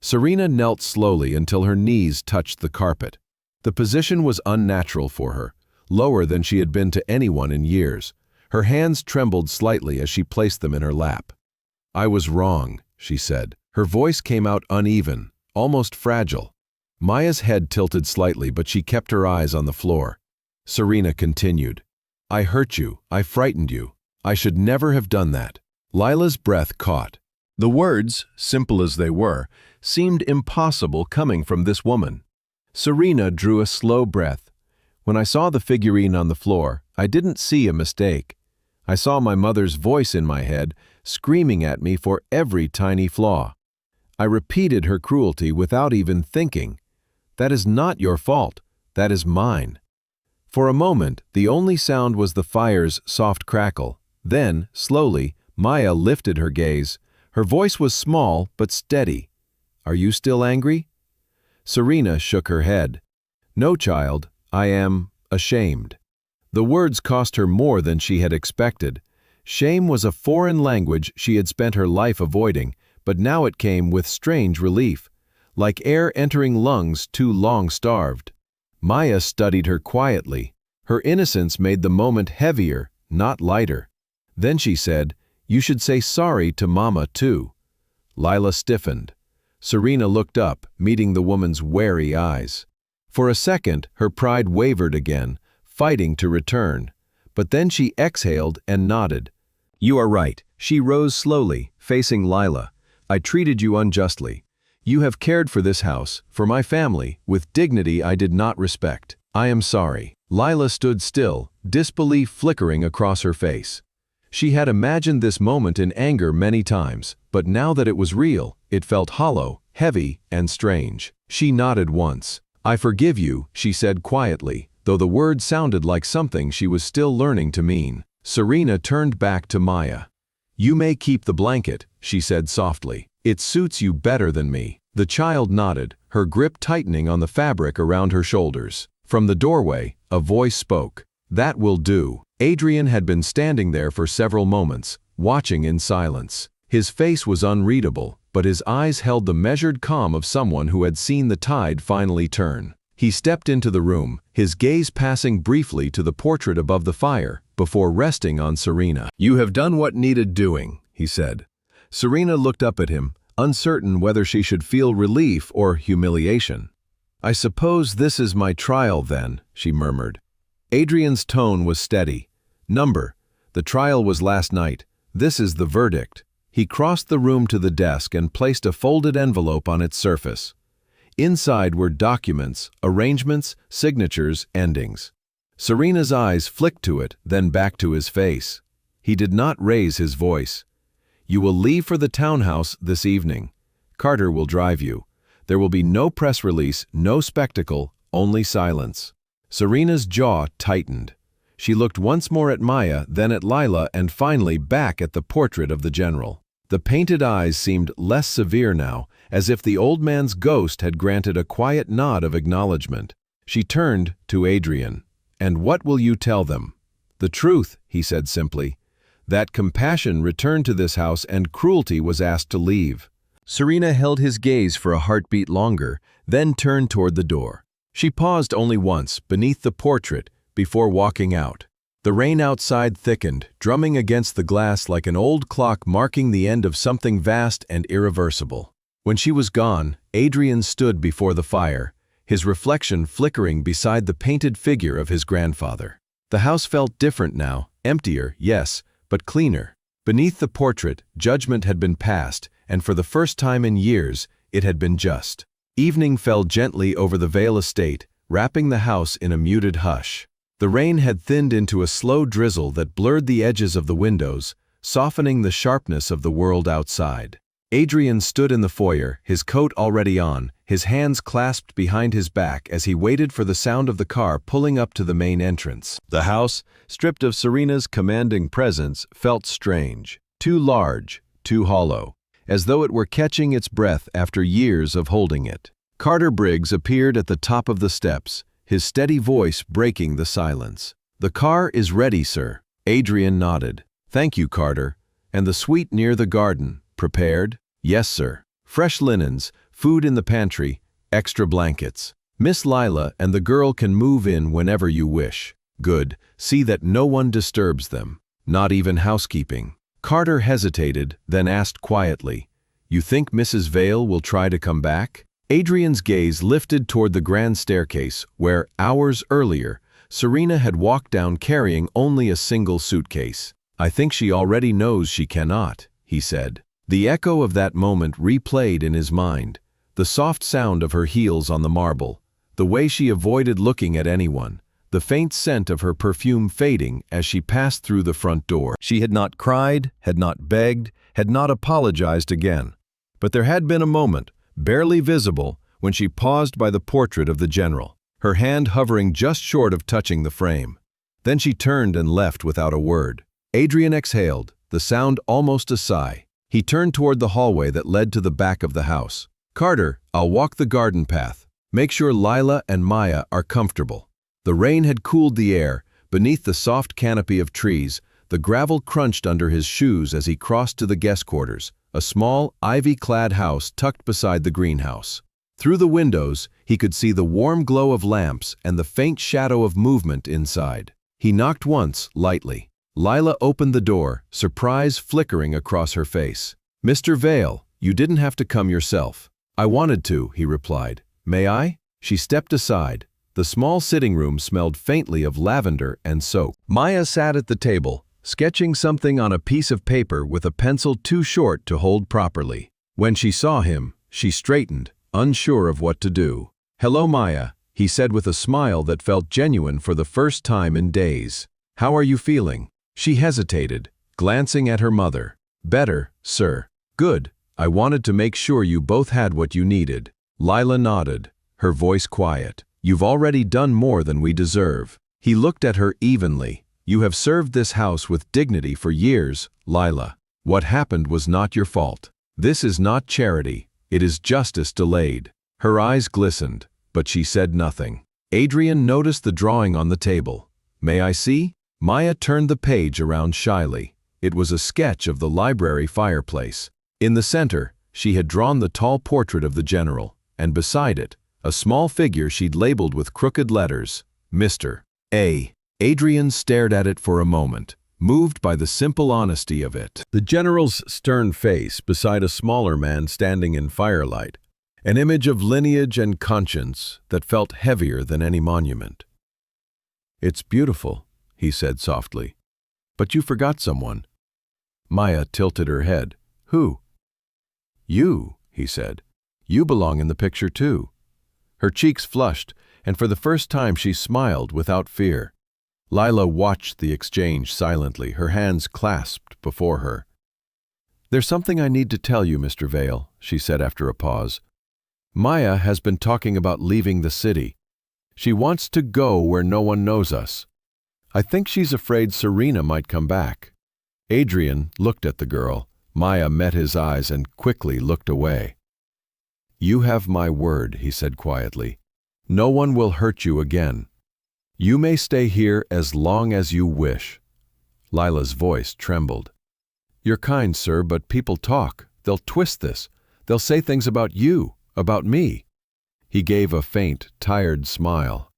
Serena knelt slowly until her knees touched the carpet. The position was unnatural for her, lower than she had been to anyone in years. Her hands trembled slightly as she placed them in her lap. "I was wrong," she said. Her voice came out uneven, almost fragile. Maya's head tilted slightly, but she kept her eyes on the floor. Serena continued. "I hurt you. I frightened you. I should never have done that." Lila's breath caught. The words, simple as they were, seemed impossible coming from this woman. Serena drew a slow breath. "When I saw the figurine on the floor, I didn't see a mistake. I saw my mother's voice in my head, screaming at me for every tiny flaw. I repeated her cruelty without even thinking. That is not your fault. That is mine." For a moment, the only sound was the fire's soft crackle. Then, slowly, Maya lifted her gaze. Her voice was small but steady. "Are you still angry?" Serena shook her head. "No, child. I am ashamed." The words cost her more than she had expected. Shame was a foreign language she had spent her life avoiding, but now it came with strange relief, like air entering lungs too long starved. Maya studied her quietly. Her innocence made the moment heavier, not lighter. Then she said, "You should say sorry to Mama, too." Lila stiffened. Serena looked up, meeting the woman's wary eyes. For a second, her pride wavered again, fighting to return. But then she exhaled and nodded. "You are right." She rose slowly, facing Lila. "I treated you unjustly. You have cared for this house, for my family, with dignity I did not respect. I am sorry." Lila stood still, disbelief flickering across her face. She had imagined this moment in anger many times, but now that it was real, it felt hollow, heavy, and strange. She nodded once. "I forgive you," she said quietly, though the word sounded like something she was still learning to mean. Serena turned back to Maya. "You may keep the blanket," she said softly. "It suits you better than me." The child nodded, her grip tightening on the fabric around her shoulders. From the doorway, a voice spoke. "That will do." Adrian had been standing there for several moments, watching in silence. His face was unreadable, but his eyes held the measured calm of someone who had seen the tide finally turn. He stepped into the room, his gaze passing briefly to the portrait above the fire, before resting on Serena. "You have done what needed doing," he said. Serena looked up at him, uncertain whether she should feel relief or humiliation. "I suppose this is my trial then," she murmured. Adrian's tone was steady. "Number. The trial was last night. This is the verdict." He crossed the room to the desk and placed a folded envelope on its surface. Inside were documents, arrangements, signatures, endings. Serena's eyes flicked to it, then back to his face. He did not raise his voice. "You will leave for the townhouse this evening. Carter will drive you. There will be no press release, no spectacle, only silence." Serena's jaw tightened. She looked once more at Maya, then at Lila, and finally back at the portrait of the general. The painted eyes seemed less severe now, as if the old man's ghost had granted a quiet nod of acknowledgement. She turned to Adrian. "And what will you tell them?" "The truth," he said simply. "That compassion returned to this house and cruelty was asked to leave." Serena held his gaze for a heartbeat longer, then turned toward the door. She paused only once, beneath the portrait, before walking out. The rain outside thickened, drumming against the glass like an old clock marking the end of something vast and irreversible. When she was gone, Adrian stood before the fire, his reflection flickering beside the painted figure of his grandfather. The house felt different now, emptier, yes, but cleaner. Beneath the portrait, judgment had been passed, and for the first time in years, it had been just. Evening fell gently over the Vale estate, wrapping the house in a muted hush. The rain had thinned into a slow drizzle that blurred the edges of the windows, softening the sharpness of the world outside. Adrian stood in the foyer, his coat already on, his hands clasped behind his back as he waited for the sound of the car pulling up to the main entrance. The house, stripped of Serena's commanding presence, felt strange, too large, too hollow, as though it were catching its breath after years of holding it. Carter Briggs appeared at the top of the steps, his steady voice breaking the silence. "The car is ready, sir." Adrian nodded. "Thank you, Carter. And the suite near the garden, prepared?" "Yes, sir. Fresh linens, food in the pantry, extra blankets. Miss Lila and the girl can move in whenever you wish." "Good. See that no one disturbs them. Not even housekeeping." Carter hesitated, then asked quietly, "You think Mrs. Vale will try to come back?" Adrian's gaze lifted toward the grand staircase, where, hours earlier, Serena had walked down carrying only a single suitcase. "I think she already knows she cannot," he said. The echo of that moment replayed in his mind, the soft sound of her heels on the marble, the way she avoided looking at anyone, the faint scent of her perfume fading as she passed through the front door. She had not cried, had not begged, had not apologized again. But there had been a moment, barely visible, when she paused by the portrait of the general, her hand hovering just short of touching the frame. Then she turned and left without a word. Adrian exhaled, the sound almost a sigh. He turned toward the hallway that led to the back of the house. "Carter, I'll walk the garden path. Make sure Lila and Maya are comfortable." The rain had cooled the air. Beneath the soft canopy of trees, the gravel crunched under his shoes as he crossed to the guest quarters, a small, ivy-clad house tucked beside the greenhouse. Through the windows, he could see the warm glow of lamps and the faint shadow of movement inside. He knocked once, lightly. Lila opened the door, surprise flickering across her face. "Mr. Vale, you didn't have to come yourself." "I wanted to," he replied. "May I?" She stepped aside. The small sitting room smelled faintly of lavender and soap. Maya sat at the table, sketching something on a piece of paper with a pencil too short to hold properly. When she saw him, she straightened, unsure of what to do. "Hello, Maya," he said with a smile that felt genuine for the first time in days. "How are you feeling?" She hesitated, glancing at her mother. "Better, sir." "Good. I wanted to make sure you both had what you needed." Lila nodded, her voice quiet. "You've already done more than we deserve." He looked at her evenly. "You have served this house with dignity for years, Lila. What happened was not your fault. This is not charity, it is justice delayed." Her eyes glistened, but she said nothing. Adrian noticed the drawing on the table. "May I see?" Maya turned the page around shyly. It was a sketch of the library fireplace. In the center, she had drawn the tall portrait of the general, and beside it, a small figure she'd labeled with crooked letters, Mr. A. Adrian stared at it for a moment, moved by the simple honesty of it. The general's stern face beside a smaller man standing in firelight, an image of lineage and conscience that felt heavier than any monument. "It's beautiful," he said softly. "But you forgot someone." Maya tilted her head. "Who?" "You," he said. "You belong in the picture too." Her cheeks flushed, and for the first time she smiled without fear. Lila watched the exchange silently, her hands clasped before her. "There's something I need to tell you, Mr. Vale," she said after a pause. "Maya has been talking about leaving the city. She wants to go where no one knows us. I think she's afraid Serena might come back." Adrian looked at the girl. Maya met his eyes and quickly looked away. "You have my word," he said quietly. "No one will hurt you again. You may stay here as long as you wish." Lila's voice trembled. "You're kind, sir, but people talk. They'll twist this. They'll say things about you, about me." He gave a faint, tired smile.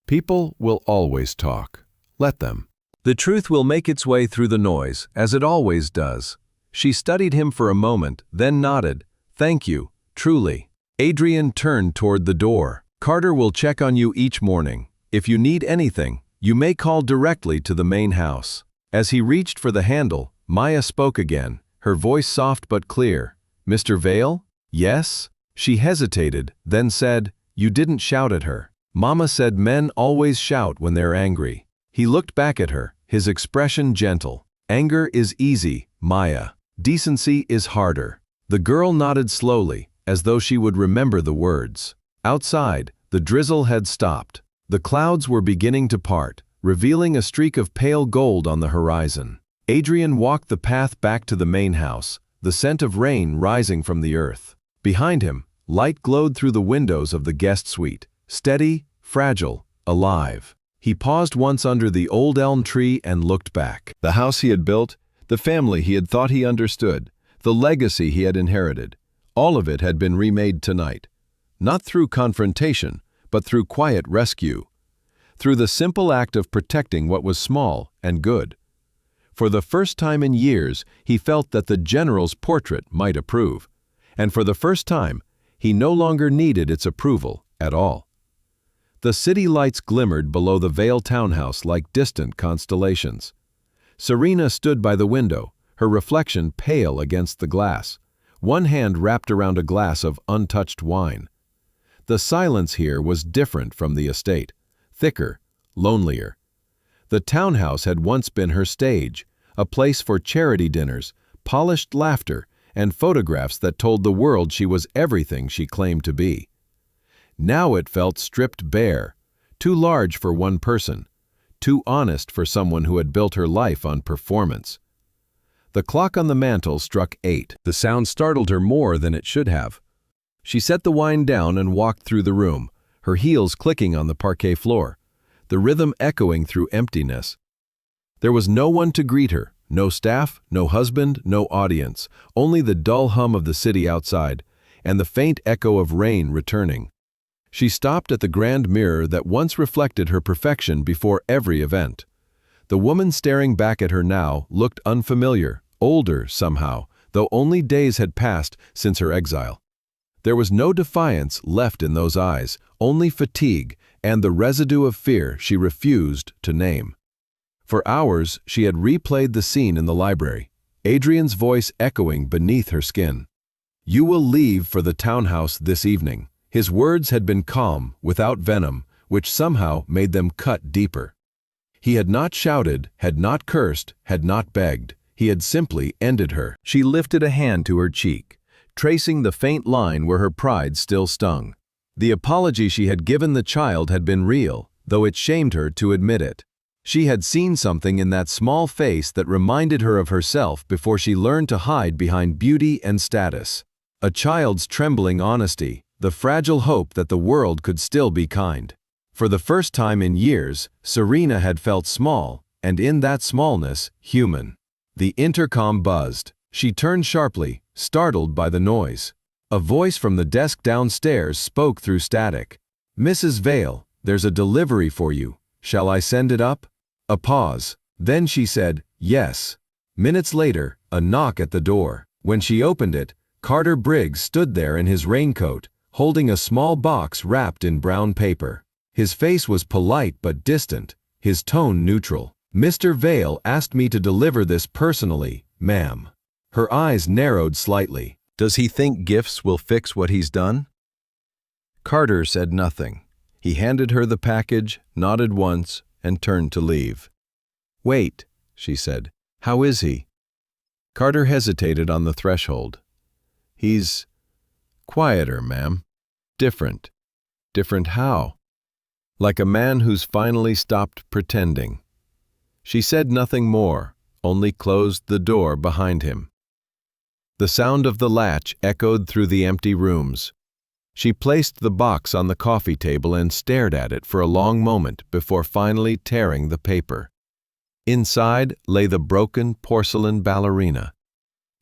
"People will always talk. Let them. The truth will make its way through the noise, as it always does." She studied him for a moment, then nodded. "Thank you, truly." Adrian turned toward the door. "Carter will check on you each morning. If you need anything, you may call directly to the main house." As he reached for the handle, Maya spoke again, her voice soft but clear. "Mr. Vale?" "Yes?" She hesitated, then said, "You didn't shout at her." "Mama said men always shout when they're angry." He looked back at her, his expression gentle. "Anger is easy, Maya. Decency is harder." The girl nodded slowly, as though she would remember the words. Outside, the drizzle had stopped. The clouds were beginning to part, revealing a streak of pale gold on the horizon. Adrian walked the path back to the main house, the scent of rain rising from the earth. Behind him, light glowed through the windows of the guest suite, steady, fragile, alive. He paused once under the old elm tree and looked back. The house he had built, the family he had thought he understood, the legacy he had inherited, all of it had been remade tonight. Not through confrontation, but through quiet rescue. Through the simple act of protecting what was small and good. For the first time in years, he felt that the general's portrait might approve. And for the first time, he no longer needed its approval at all. The city lights glimmered below the Vale townhouse like distant constellations. Serena stood by the window, her reflection pale against the glass, one hand wrapped around a glass of untouched wine. The silence here was different from the estate, thicker, lonelier. The townhouse had once been her stage, a place for charity dinners, polished laughter, and photographs that told the world she was everything she claimed to be. Now it felt stripped bare, too large for one person, too honest for someone who had built her life on performance. The clock on the mantel struck 8. The sound startled her more than it should have. She set the wine down and walked through the room, her heels clicking on the parquet floor, the rhythm echoing through emptiness. There was no one to greet her, no staff, no husband, no audience, only the dull hum of the city outside, and the faint echo of rain returning. She stopped at the grand mirror that once reflected her perfection before every event. The woman staring back at her now looked unfamiliar, older somehow, though only days had passed since her exile. There was no defiance left in those eyes, only fatigue and the residue of fear she refused to name. For hours, she had replayed the scene in the library, Adrian's voice echoing beneath her skin. "You will leave for the townhouse this evening." His words had been calm, without venom, which somehow made them cut deeper. He had not shouted, had not cursed, had not begged. He had simply ended her. She lifted a hand to her cheek, tracing the faint line where her pride still stung. The apology she had given the child had been real, though it shamed her to admit it. She had seen something in that small face that reminded her of herself before she learned to hide behind beauty and status. A child's trembling honesty, the fragile hope that the world could still be kind. For the first time in years, Serena had felt small, and in that smallness, human. The intercom buzzed. She turned sharply, startled by the noise. A voice from the desk downstairs spoke through static. "Mrs. Vale, there's a delivery for you. Shall I send it up?" A pause. Then she said, "Yes." Minutes later, a knock at the door. When she opened it, Carter Briggs stood there in his raincoat, holding a small box wrapped in brown paper. His face was polite but distant, his tone neutral. "Mr. Vale asked me to deliver this personally, ma'am." Her eyes narrowed slightly. "Does he think gifts will fix what he's done?" Carter said nothing. He handed her the package, nodded once, and turned to leave. "Wait," she said. "How is he?" Carter hesitated on the threshold. "He's quieter, ma'am. Different." "Different how?" "Like a man who's finally stopped pretending." She said nothing more, only closed the door behind him. The sound of the latch echoed through the empty rooms. She placed the box on the coffee table and stared at it for a long moment before finally tearing the paper. Inside lay the broken porcelain ballerina.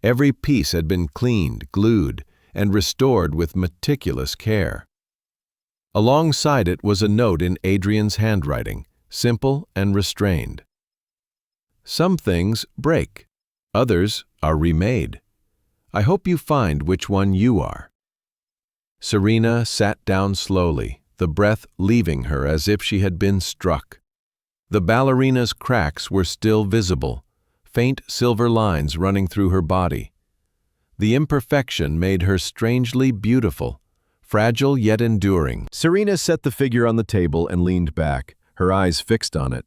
Every piece had been cleaned, glued, and restored with meticulous care. Alongside it was a note in Adrian's handwriting, simple and restrained. "Some things break, others are remade. I hope you find which one you are." Serena sat down slowly, the breath leaving her as if she had been struck. The ballerina's cracks were still visible, faint silver lines running through her body. The imperfection made her strangely beautiful, fragile yet enduring. Serena set the figure on the table and leaned back, her eyes fixed on it.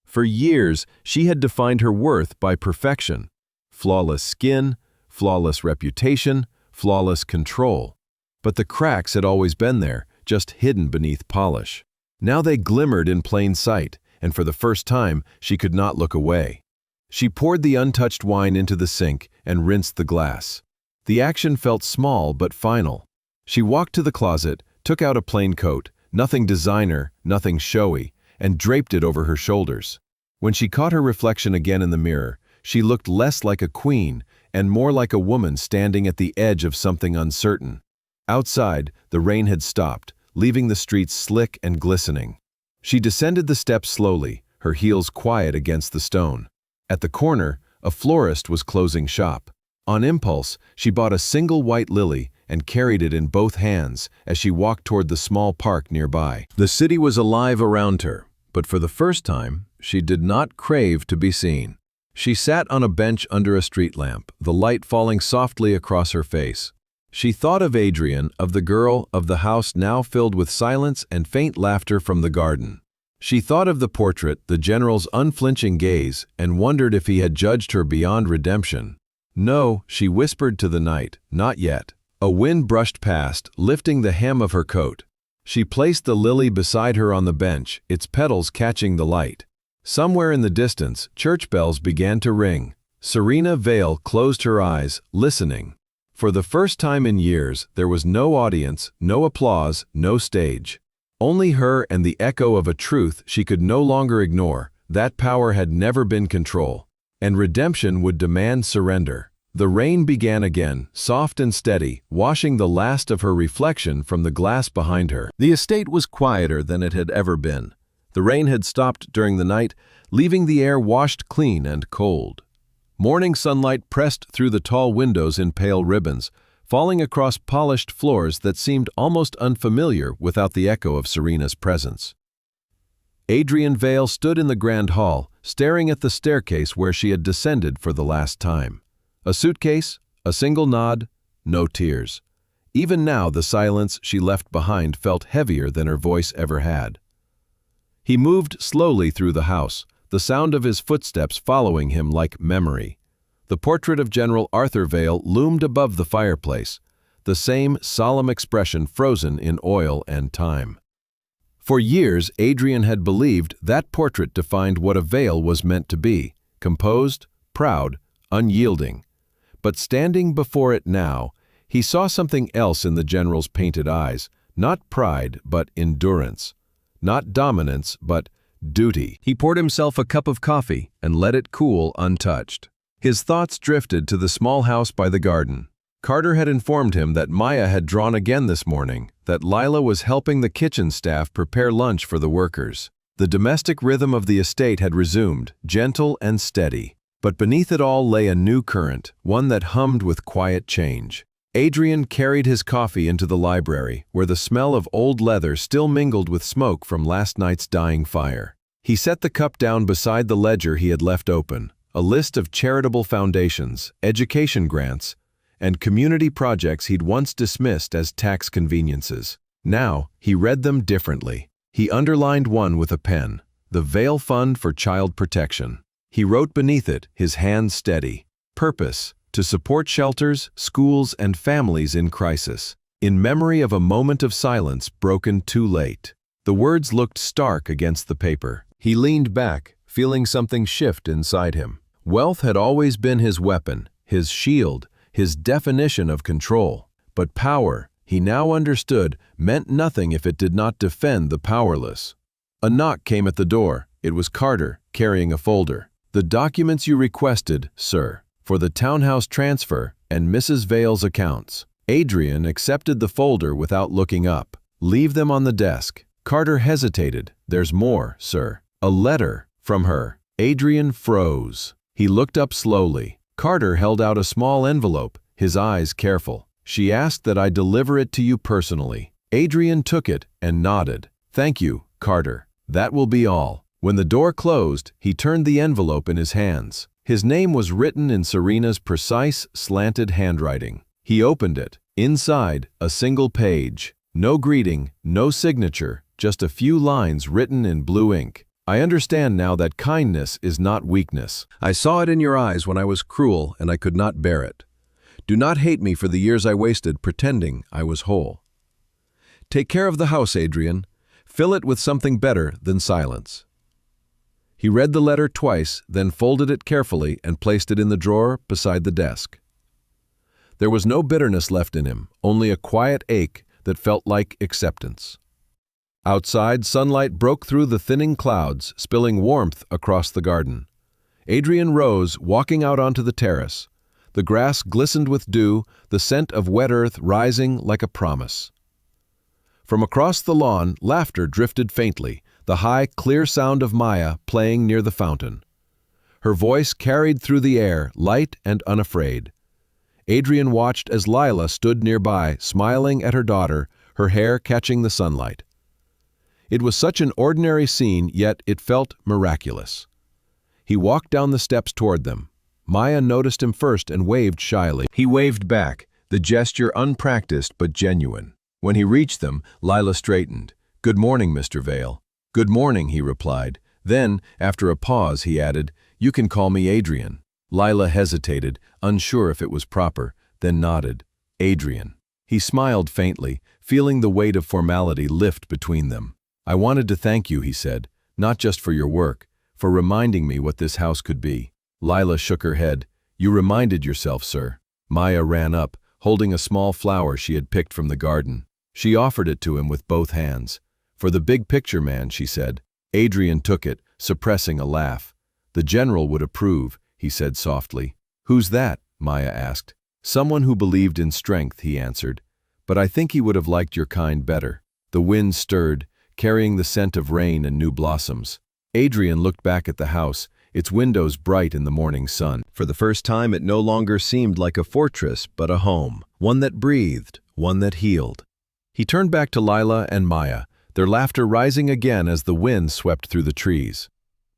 For years, she had defined her worth by perfection. Flawless skin, flawless reputation, flawless control. But the cracks had always been there, just hidden beneath polish. Now they glimmered in plain sight, and for the first time, she could not look away. She poured the untouched wine into the sink and rinsed the glass. The action felt small but final. She walked to the closet, took out a plain coat, nothing designer, nothing showy, and draped it over her shoulders. When she caught her reflection again in the mirror, she looked less like a queen and more like a woman standing at the edge of something uncertain. Outside, the rain had stopped, leaving the streets slick and glistening. She descended the steps slowly, her heels quiet against the stone. At the corner, a florist was closing shop. On impulse, she bought a single white lily and carried it in both hands as she walked toward the small park nearby. The city was alive around her, but for the first time, she did not crave to be seen. She sat on a bench under a street lamp, the light falling softly across her face. She thought of Adrian, of the girl, of the house now filled with silence and faint laughter from the garden. She thought of the portrait, the general's unflinching gaze, and wondered if he had judged her beyond redemption. "No," she whispered to the night, "not yet." A wind brushed past, lifting the hem of her coat. She placed the lily beside her on the bench, its petals catching the light. Somewhere in the distance, church bells began to ring. Serena Vale closed her eyes, listening. For the first time in years, there was no audience, no applause, no stage. Only her and the echo of a truth she could no longer ignore. That power had never been control, and redemption would demand surrender. The rain began again, soft and steady, washing the last of her reflection from the glass behind her. The estate was quieter than it had ever been. The rain had stopped during the night, leaving the air washed clean and cold. Morning sunlight pressed through the tall windows in pale ribbons, falling across polished floors that seemed almost unfamiliar without the echo of Serena's presence. Adrian Vale stood in the grand hall, staring at the staircase where she had descended for the last time. A suitcase, a single nod, no tears. Even now, the silence she left behind felt heavier than her voice ever had. He moved slowly through the house, the sound of his footsteps following him like memory. The portrait of General Arthur Vale loomed above the fireplace, the same solemn expression frozen in oil and time. For years, Adrian had believed that portrait defined what a Vale was meant to be: composed, proud, unyielding. But standing before it now, he saw something else in the general's painted eyes, not pride, but endurance. Not dominance, but duty. He poured himself a cup of coffee and let it cool untouched. His thoughts drifted to the small house by the garden. Carter had informed him that Maya had drawn again this morning, that Lila was helping the kitchen staff prepare lunch for the workers. The domestic rhythm of the estate had resumed, gentle and steady. But beneath it all lay a new current, one that hummed with quiet change. Adrian carried his coffee into the library, where the smell of old leather still mingled with smoke from last night's dying fire. He set the cup down beside the ledger he had left open, a list of charitable foundations, education grants, and community projects he'd once dismissed as tax conveniences. Now, he read them differently. He underlined one with a pen: the Vale Fund for Child Protection. He wrote beneath it, his hand steady: purpose, to support shelters, schools, and families in crisis, in memory of a moment of silence broken too late. The words looked stark against the paper. He leaned back, feeling something shift inside him. Wealth had always been his weapon, his shield, his definition of control. But power, he now understood, meant nothing if it did not defend the powerless. A knock came at the door. It was Carter, carrying a folder. "The documents you requested, sir, for the townhouse transfer and Mrs. Vale's accounts." Adrian accepted the folder without looking up. "Leave them on the desk." Carter hesitated. "There's more, sir." "A letter from her." Adrian froze. He looked up slowly. Carter held out a small envelope, his eyes careful. "She asked that I deliver it to you personally." Adrian took it and nodded. "Thank you, Carter. That will be all." When the door closed, he turned the envelope in his hands. His name was written in Serena's precise, slanted handwriting. He opened it. Inside, a single page. No greeting, no signature, just a few lines written in blue ink. "I understand now that kindness is not weakness. I saw it in your eyes when I was cruel and I could not bear it. Do not hate me for the years I wasted pretending I was whole. Take care of the house, Adrian. Fill it with something better than silence." He read the letter twice, then folded it carefully and placed it in the drawer beside the desk. There was no bitterness left in him, only a quiet ache that felt like acceptance. Outside, sunlight broke through the thinning clouds, spilling warmth across the garden. Adrian rose, walking out onto the terrace. The grass glistened with dew, the scent of wet earth rising like a promise. From across the lawn, laughter drifted faintly, the high, clear sound of Maya playing near the fountain. Her voice carried through the air, light and unafraid. Adrian watched as Lila stood nearby, smiling at her daughter, her hair catching the sunlight. It was such an ordinary scene, yet it felt miraculous. He walked down the steps toward them. Maya noticed him first and waved shyly. He waved back, the gesture unpracticed but genuine. When he reached them, Lila straightened. "Good morning, Mr. Vale." "Good morning," he replied. Then, after a pause, he added, "You can call me Adrian." Lila hesitated, unsure if it was proper, then nodded. "Adrian." He smiled faintly, feeling the weight of formality lift between them. "I wanted to thank you," he said, "not just for your work, for reminding me what this house could be." Lila shook her head. "You reminded yourself, sir." Maya ran up, holding a small flower she had picked from the garden. She offered it to him with both hands. "For the big picture, man," she said. Adrian took it, suppressing a laugh. "The general would approve," he said softly. "Who's that?" Maya asked. "Someone who believed in strength," he answered. "But I think he would have liked your kind better." The wind stirred, carrying the scent of rain and new blossoms. Adrian looked back at the house, its windows bright in the morning sun. For the first time, it no longer seemed like a fortress, but a home, one that breathed, one that healed. He turned back to Lila and Maya, their laughter rising again as the wind swept through the trees.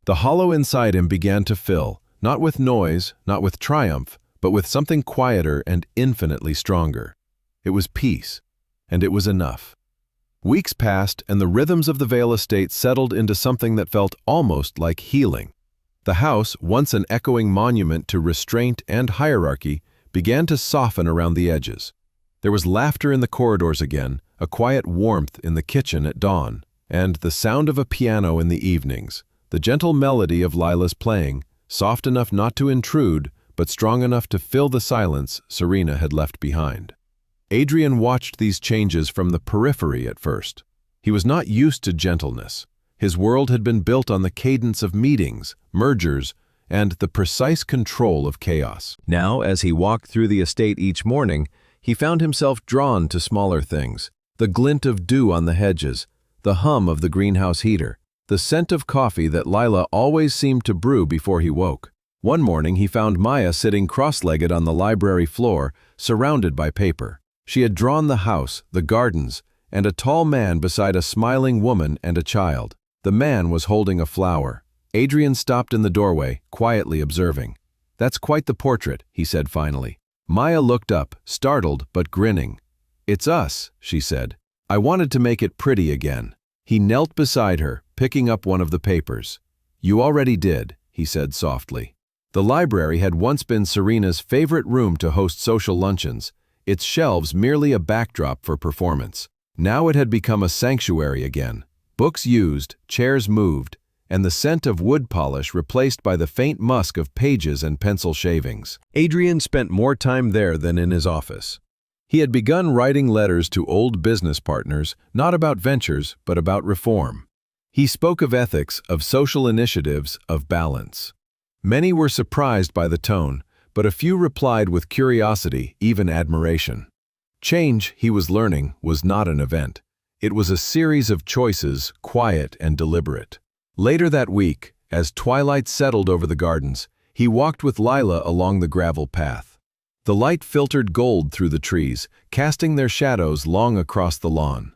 The hollow inside him began to fill, not with noise, not with triumph, but with something quieter and infinitely stronger. It was peace, and it was enough. Weeks passed, and the rhythms of the Vale estate settled into something that felt almost like healing. The house, once an echoing monument to restraint and hierarchy, began to soften around the edges. There was laughter in the corridors again, a quiet warmth in the kitchen at dawn, and the sound of a piano in the evenings, the gentle melody of Lila's playing, soft enough not to intrude, but strong enough to fill the silence Serena had left behind. Adrian watched these changes from the periphery at first. He was not used to gentleness. His world had been built on the cadence of meetings, mergers, and the precise control of chaos. Now, as he walked through the estate each morning, he found himself drawn to smaller things: the glint of dew on the hedges, the hum of the greenhouse heater, the scent of coffee that Lila always seemed to brew before he woke. One morning he found Maya sitting cross-legged on the library floor, surrounded by paper. She had drawn the house, the gardens, and a tall man beside a smiling woman and a child. The man was holding a flower. Adrian stopped in the doorway, quietly observing. "That's quite the portrait," he said finally. Maya looked up, startled but grinning. "It's us," she said. "I wanted to make it pretty again." He knelt beside her, picking up one of the papers. "You already did," he said softly. The library had once been Serena's favorite room to host social luncheons, its shelves merely a backdrop for performance. Now it had become a sanctuary again. Books used, chairs moved, and the scent of wood polish replaced by the faint musk of pages and pencil shavings. Adrian spent more time there than in his office. He had begun writing letters to old business partners, not about ventures, but about reform. He spoke of ethics, of social initiatives, of balance. Many were surprised by the tone, but a few replied with curiosity, even admiration. Change, he was learning, was not an event. It was a series of choices, quiet and deliberate. Later that week, as twilight settled over the gardens, he walked with Lila along the gravel path. The light filtered gold through the trees, casting their shadows long across the lawn.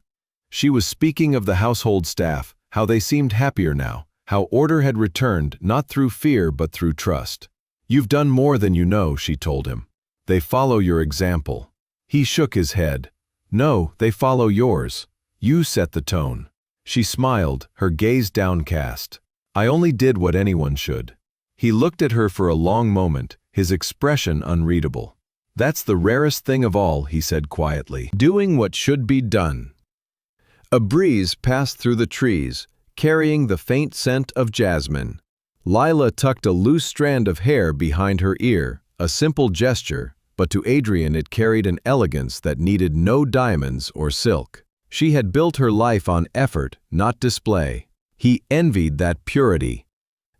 She was speaking of the household staff, how they seemed happier now, how order had returned not through fear but through trust. "You've done more than you know," she told him. "They follow your example." He shook his head. "No, they follow yours. You set the tone." She smiled, her gaze downcast. "I only did what anyone should." He looked at her for a long moment, his expression unreadable. "That's the rarest thing of all," he said quietly. "Doing what should be done." A breeze passed through the trees, carrying the faint scent of jasmine. Lila tucked a loose strand of hair behind her ear, a simple gesture, but to Adrian it carried an elegance that needed no diamonds or silk. She had built her life on effort, not display. He envied that purity.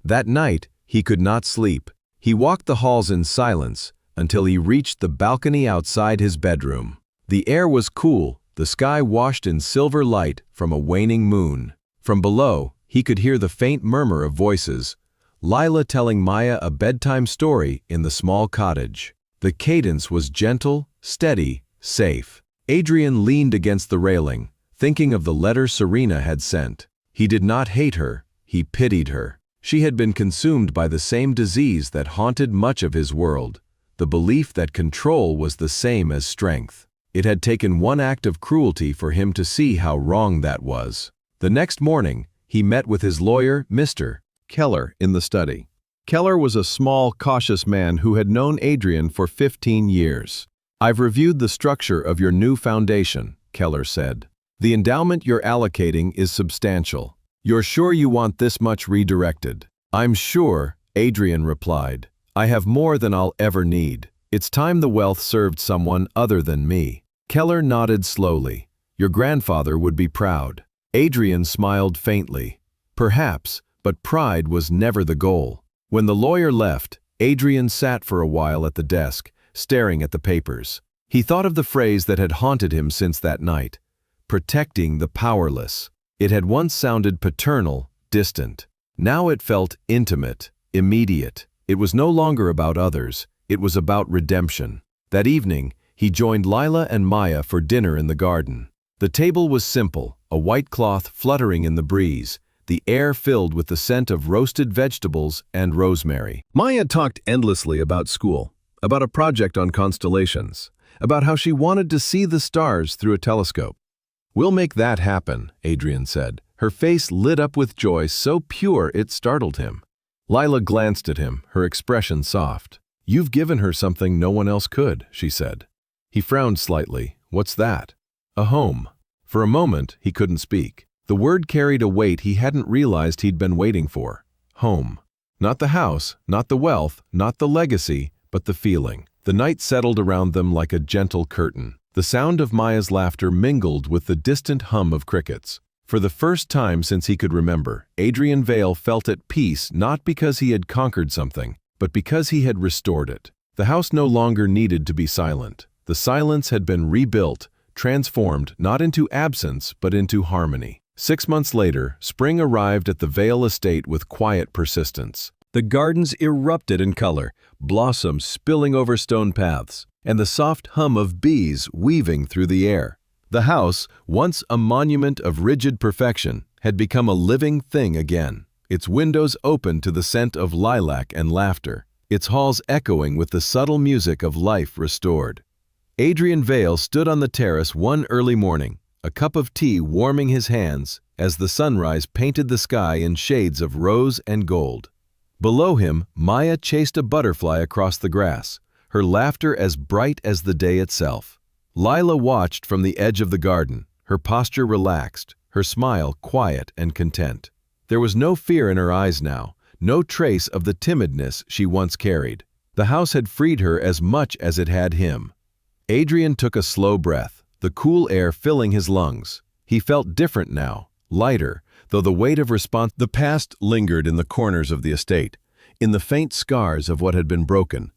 That night, he could not sleep. He walked the halls in silence until he reached the balcony outside his bedroom. The air was cool, the sky washed in silver light from a waning moon. From below, he could hear the faint murmur of voices, Lila telling Maya a bedtime story in the small cottage. The cadence was gentle, steady, safe. Adrian leaned against the railing, thinking of the letter Serena had sent. He did not hate her, he pitied her. She had been consumed by the same disease that haunted much of his world, the belief that control was the same as strength. It had taken one act of cruelty for him to see how wrong that was. The next morning, he met with his lawyer, Mr. Keller, in the study. Keller was a small, cautious man who had known Adrian for 15 years. "I've reviewed the structure of your new foundation," Keller said. "The endowment you're allocating is substantial. You're sure you want this much redirected?" "I'm sure," Adrian replied. "I have more than I'll ever need. It's time the wealth served someone other than me." Keller nodded slowly. "Your grandfather would be proud." Adrian smiled faintly. Perhaps, but pride was never the goal. When the lawyer left, Adrian sat for a while at the desk, staring at the papers. He thought of the phrase that had haunted him since that night, protecting the powerless. It had once sounded paternal, distant. Now it felt intimate, immediate. It was no longer about others, it was about redemption. That evening, he joined Lila and Maya for dinner in the garden. The table was simple, a white cloth fluttering in the breeze, the air filled with the scent of roasted vegetables and rosemary. Maya talked endlessly about school, about a project on constellations, about how she wanted to see the stars through a telescope. "We'll make that happen," Adrian said. Her face lit up with joy so pure it startled him. Lila glanced at him, her expression soft. "You've given her something no one else could," she said. He frowned slightly. "What's that?" "A home." For a moment, he couldn't speak. The word carried a weight he hadn't realized he'd been waiting for. Home. Not the house, not the wealth, not the legacy, but the feeling. The night settled around them like a gentle curtain. The sound of Maya's laughter mingled with the distant hum of crickets. For the first time since he could remember, Adrian Vale felt at peace not because he had conquered something, but because he had restored it. The house no longer needed to be silent. The silence had been rebuilt, transformed not into absence but into harmony. 6 months later, spring arrived at the Vale estate with quiet persistence. The gardens erupted in color, blossoms spilling over stone paths, and the soft hum of bees weaving through the air. The house, once a monument of rigid perfection, had become a living thing again. Its windows opened to the scent of lilac and laughter, its halls echoing with the subtle music of life restored. Adrian Vale stood on the terrace one early morning, a cup of tea warming his hands as the sunrise painted the sky in shades of rose and gold. Below him, Maya chased a butterfly across the grass, her laughter as bright as the day itself. Lila watched from the edge of the garden, her posture relaxed, her smile quiet and content. There was no fear in her eyes now, no trace of the timidness she once carried. The house had freed her as much as it had him. Adrian took a slow breath, the cool air filling his lungs. He felt different now, lighter, though the weight of response. The past lingered in the corners of the estate, in the faint scars of what had been broken,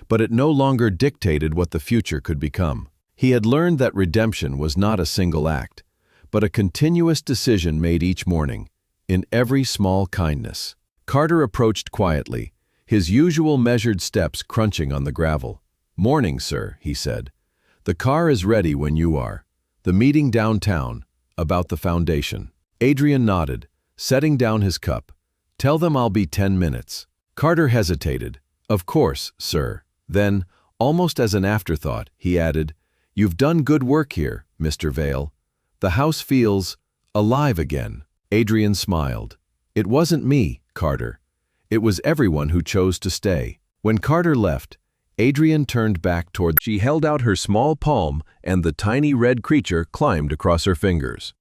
but it no longer dictated what the future could become. He had learned that redemption was not a single act, but a continuous decision made each morning, in every small kindness. Carter approached quietly, his usual measured steps crunching on the gravel. "Morning, sir," he said. "The car is ready when you are. The meeting downtown, about the foundation." Adrian nodded, setting down his cup. "Tell them I'll be 10 minutes." Carter hesitated. "Of course, sir." Then, almost as an afterthought, he added, "You've done good work here, Mr. Vale. The house feels alive again." Adrian smiled. "It wasn't me, Carter. It was everyone who chose to stay." When Carter left, Adrian turned back toward. She held out her small palm, and the tiny red creature climbed across her fingers.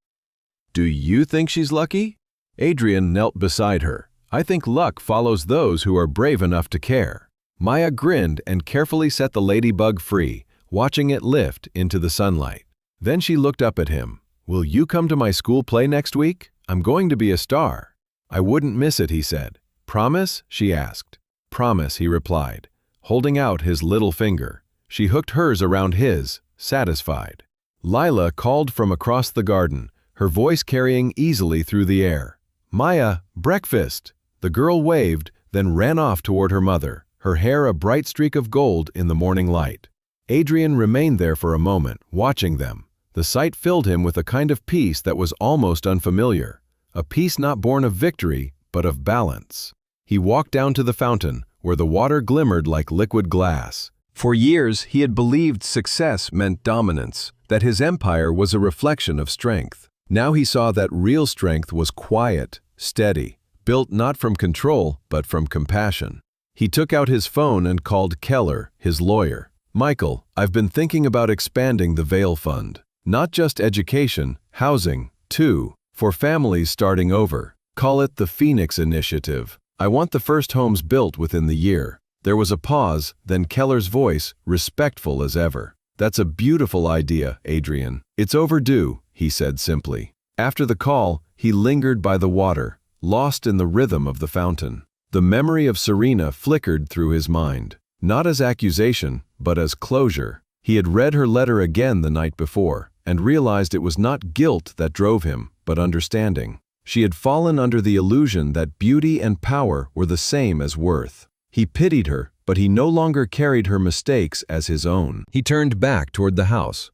"Do you think she's lucky?" Adrian knelt beside her. "I think luck follows those who are brave enough to care." Maya grinned and carefully set the ladybug free, watching it lift into the sunlight. Then she looked up at him. "Will you come to my school play next week? I'm going to be a star." "I wouldn't miss it," he said. "Promise?" she asked. "Promise," he replied, holding out his little finger. She hooked hers around his, satisfied. Lila called from across the garden, her voice carrying easily through the air. "Maya, breakfast!" The girl waved, then ran off toward her mother, her hair a bright streak of gold in the morning light. Adrian remained there for a moment, watching them. The sight filled him with a kind of peace that was almost unfamiliar, a peace not born of victory, but of balance. He walked down to the fountain, where the water glimmered like liquid glass. For years, he had believed success meant dominance, that his empire was a reflection of strength. Now he saw that real strength was quiet, steady, built not from control, but from compassion. He took out his phone and called Keller, his lawyer. "Michael, I've been thinking about expanding the Vale Fund. Not just education, housing, too, for families starting over. Call it the Phoenix Initiative. I want the first homes built within the year." There was a pause, then Keller's voice, respectful as ever. "That's a beautiful idea, Adrian. It's overdue," he said simply. After the call, he lingered by the water, lost in the rhythm of the fountain. The memory of Serena flickered through his mind, not as accusation, but as closure. He had read her letter again the night before, and realized it was not guilt that drove him, but understanding. She had fallen under the illusion that beauty and power were the same as worth. He pitied her, but he no longer carried her mistakes as his own. He turned back toward the house.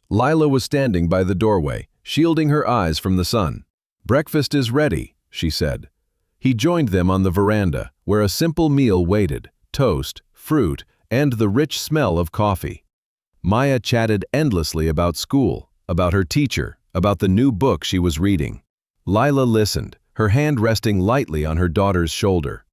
Lila was standing by the doorway, shielding her eyes from the sun. "Breakfast is ready," she said. He joined them on the veranda, where a simple meal waited: toast, fruit, and the rich smell of coffee. Maya chatted endlessly about school, about her teacher, about the new book she was reading. Lila listened, her hand resting lightly on her daughter's shoulder.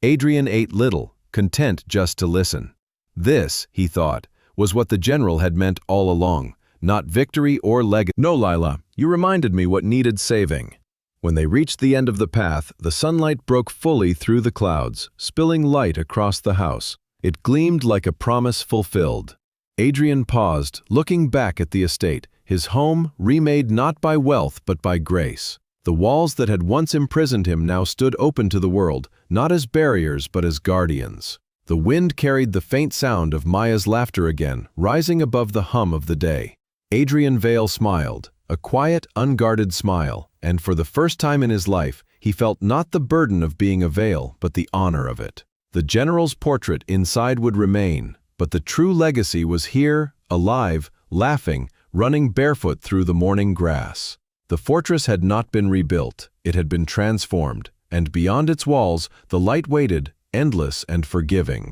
Adrian ate little, content just to listen. This, he thought, was what the general had meant all along, not victory or legacy. "No, Lila, you reminded me what needed saving." When they reached the end of the path, the sunlight broke fully through the clouds, spilling light across the house. It gleamed like a promise fulfilled. Adrian paused, looking back at the estate, his home remade not by wealth but by grace. The walls that had once imprisoned him now stood open to the world, not as barriers but as guardians. The wind carried the faint sound of Maya's laughter again, rising above the hum of the day. Adrian Vale smiled, a quiet, unguarded smile, and for the first time in his life, he felt not the burden of being a Vale, but the honor of it. The general's portrait inside would remain, but the true legacy was here, alive, laughing, running barefoot through the morning grass. The fortress had not been rebuilt, it had been transformed, and beyond its walls, the light waited, endless and forgiving.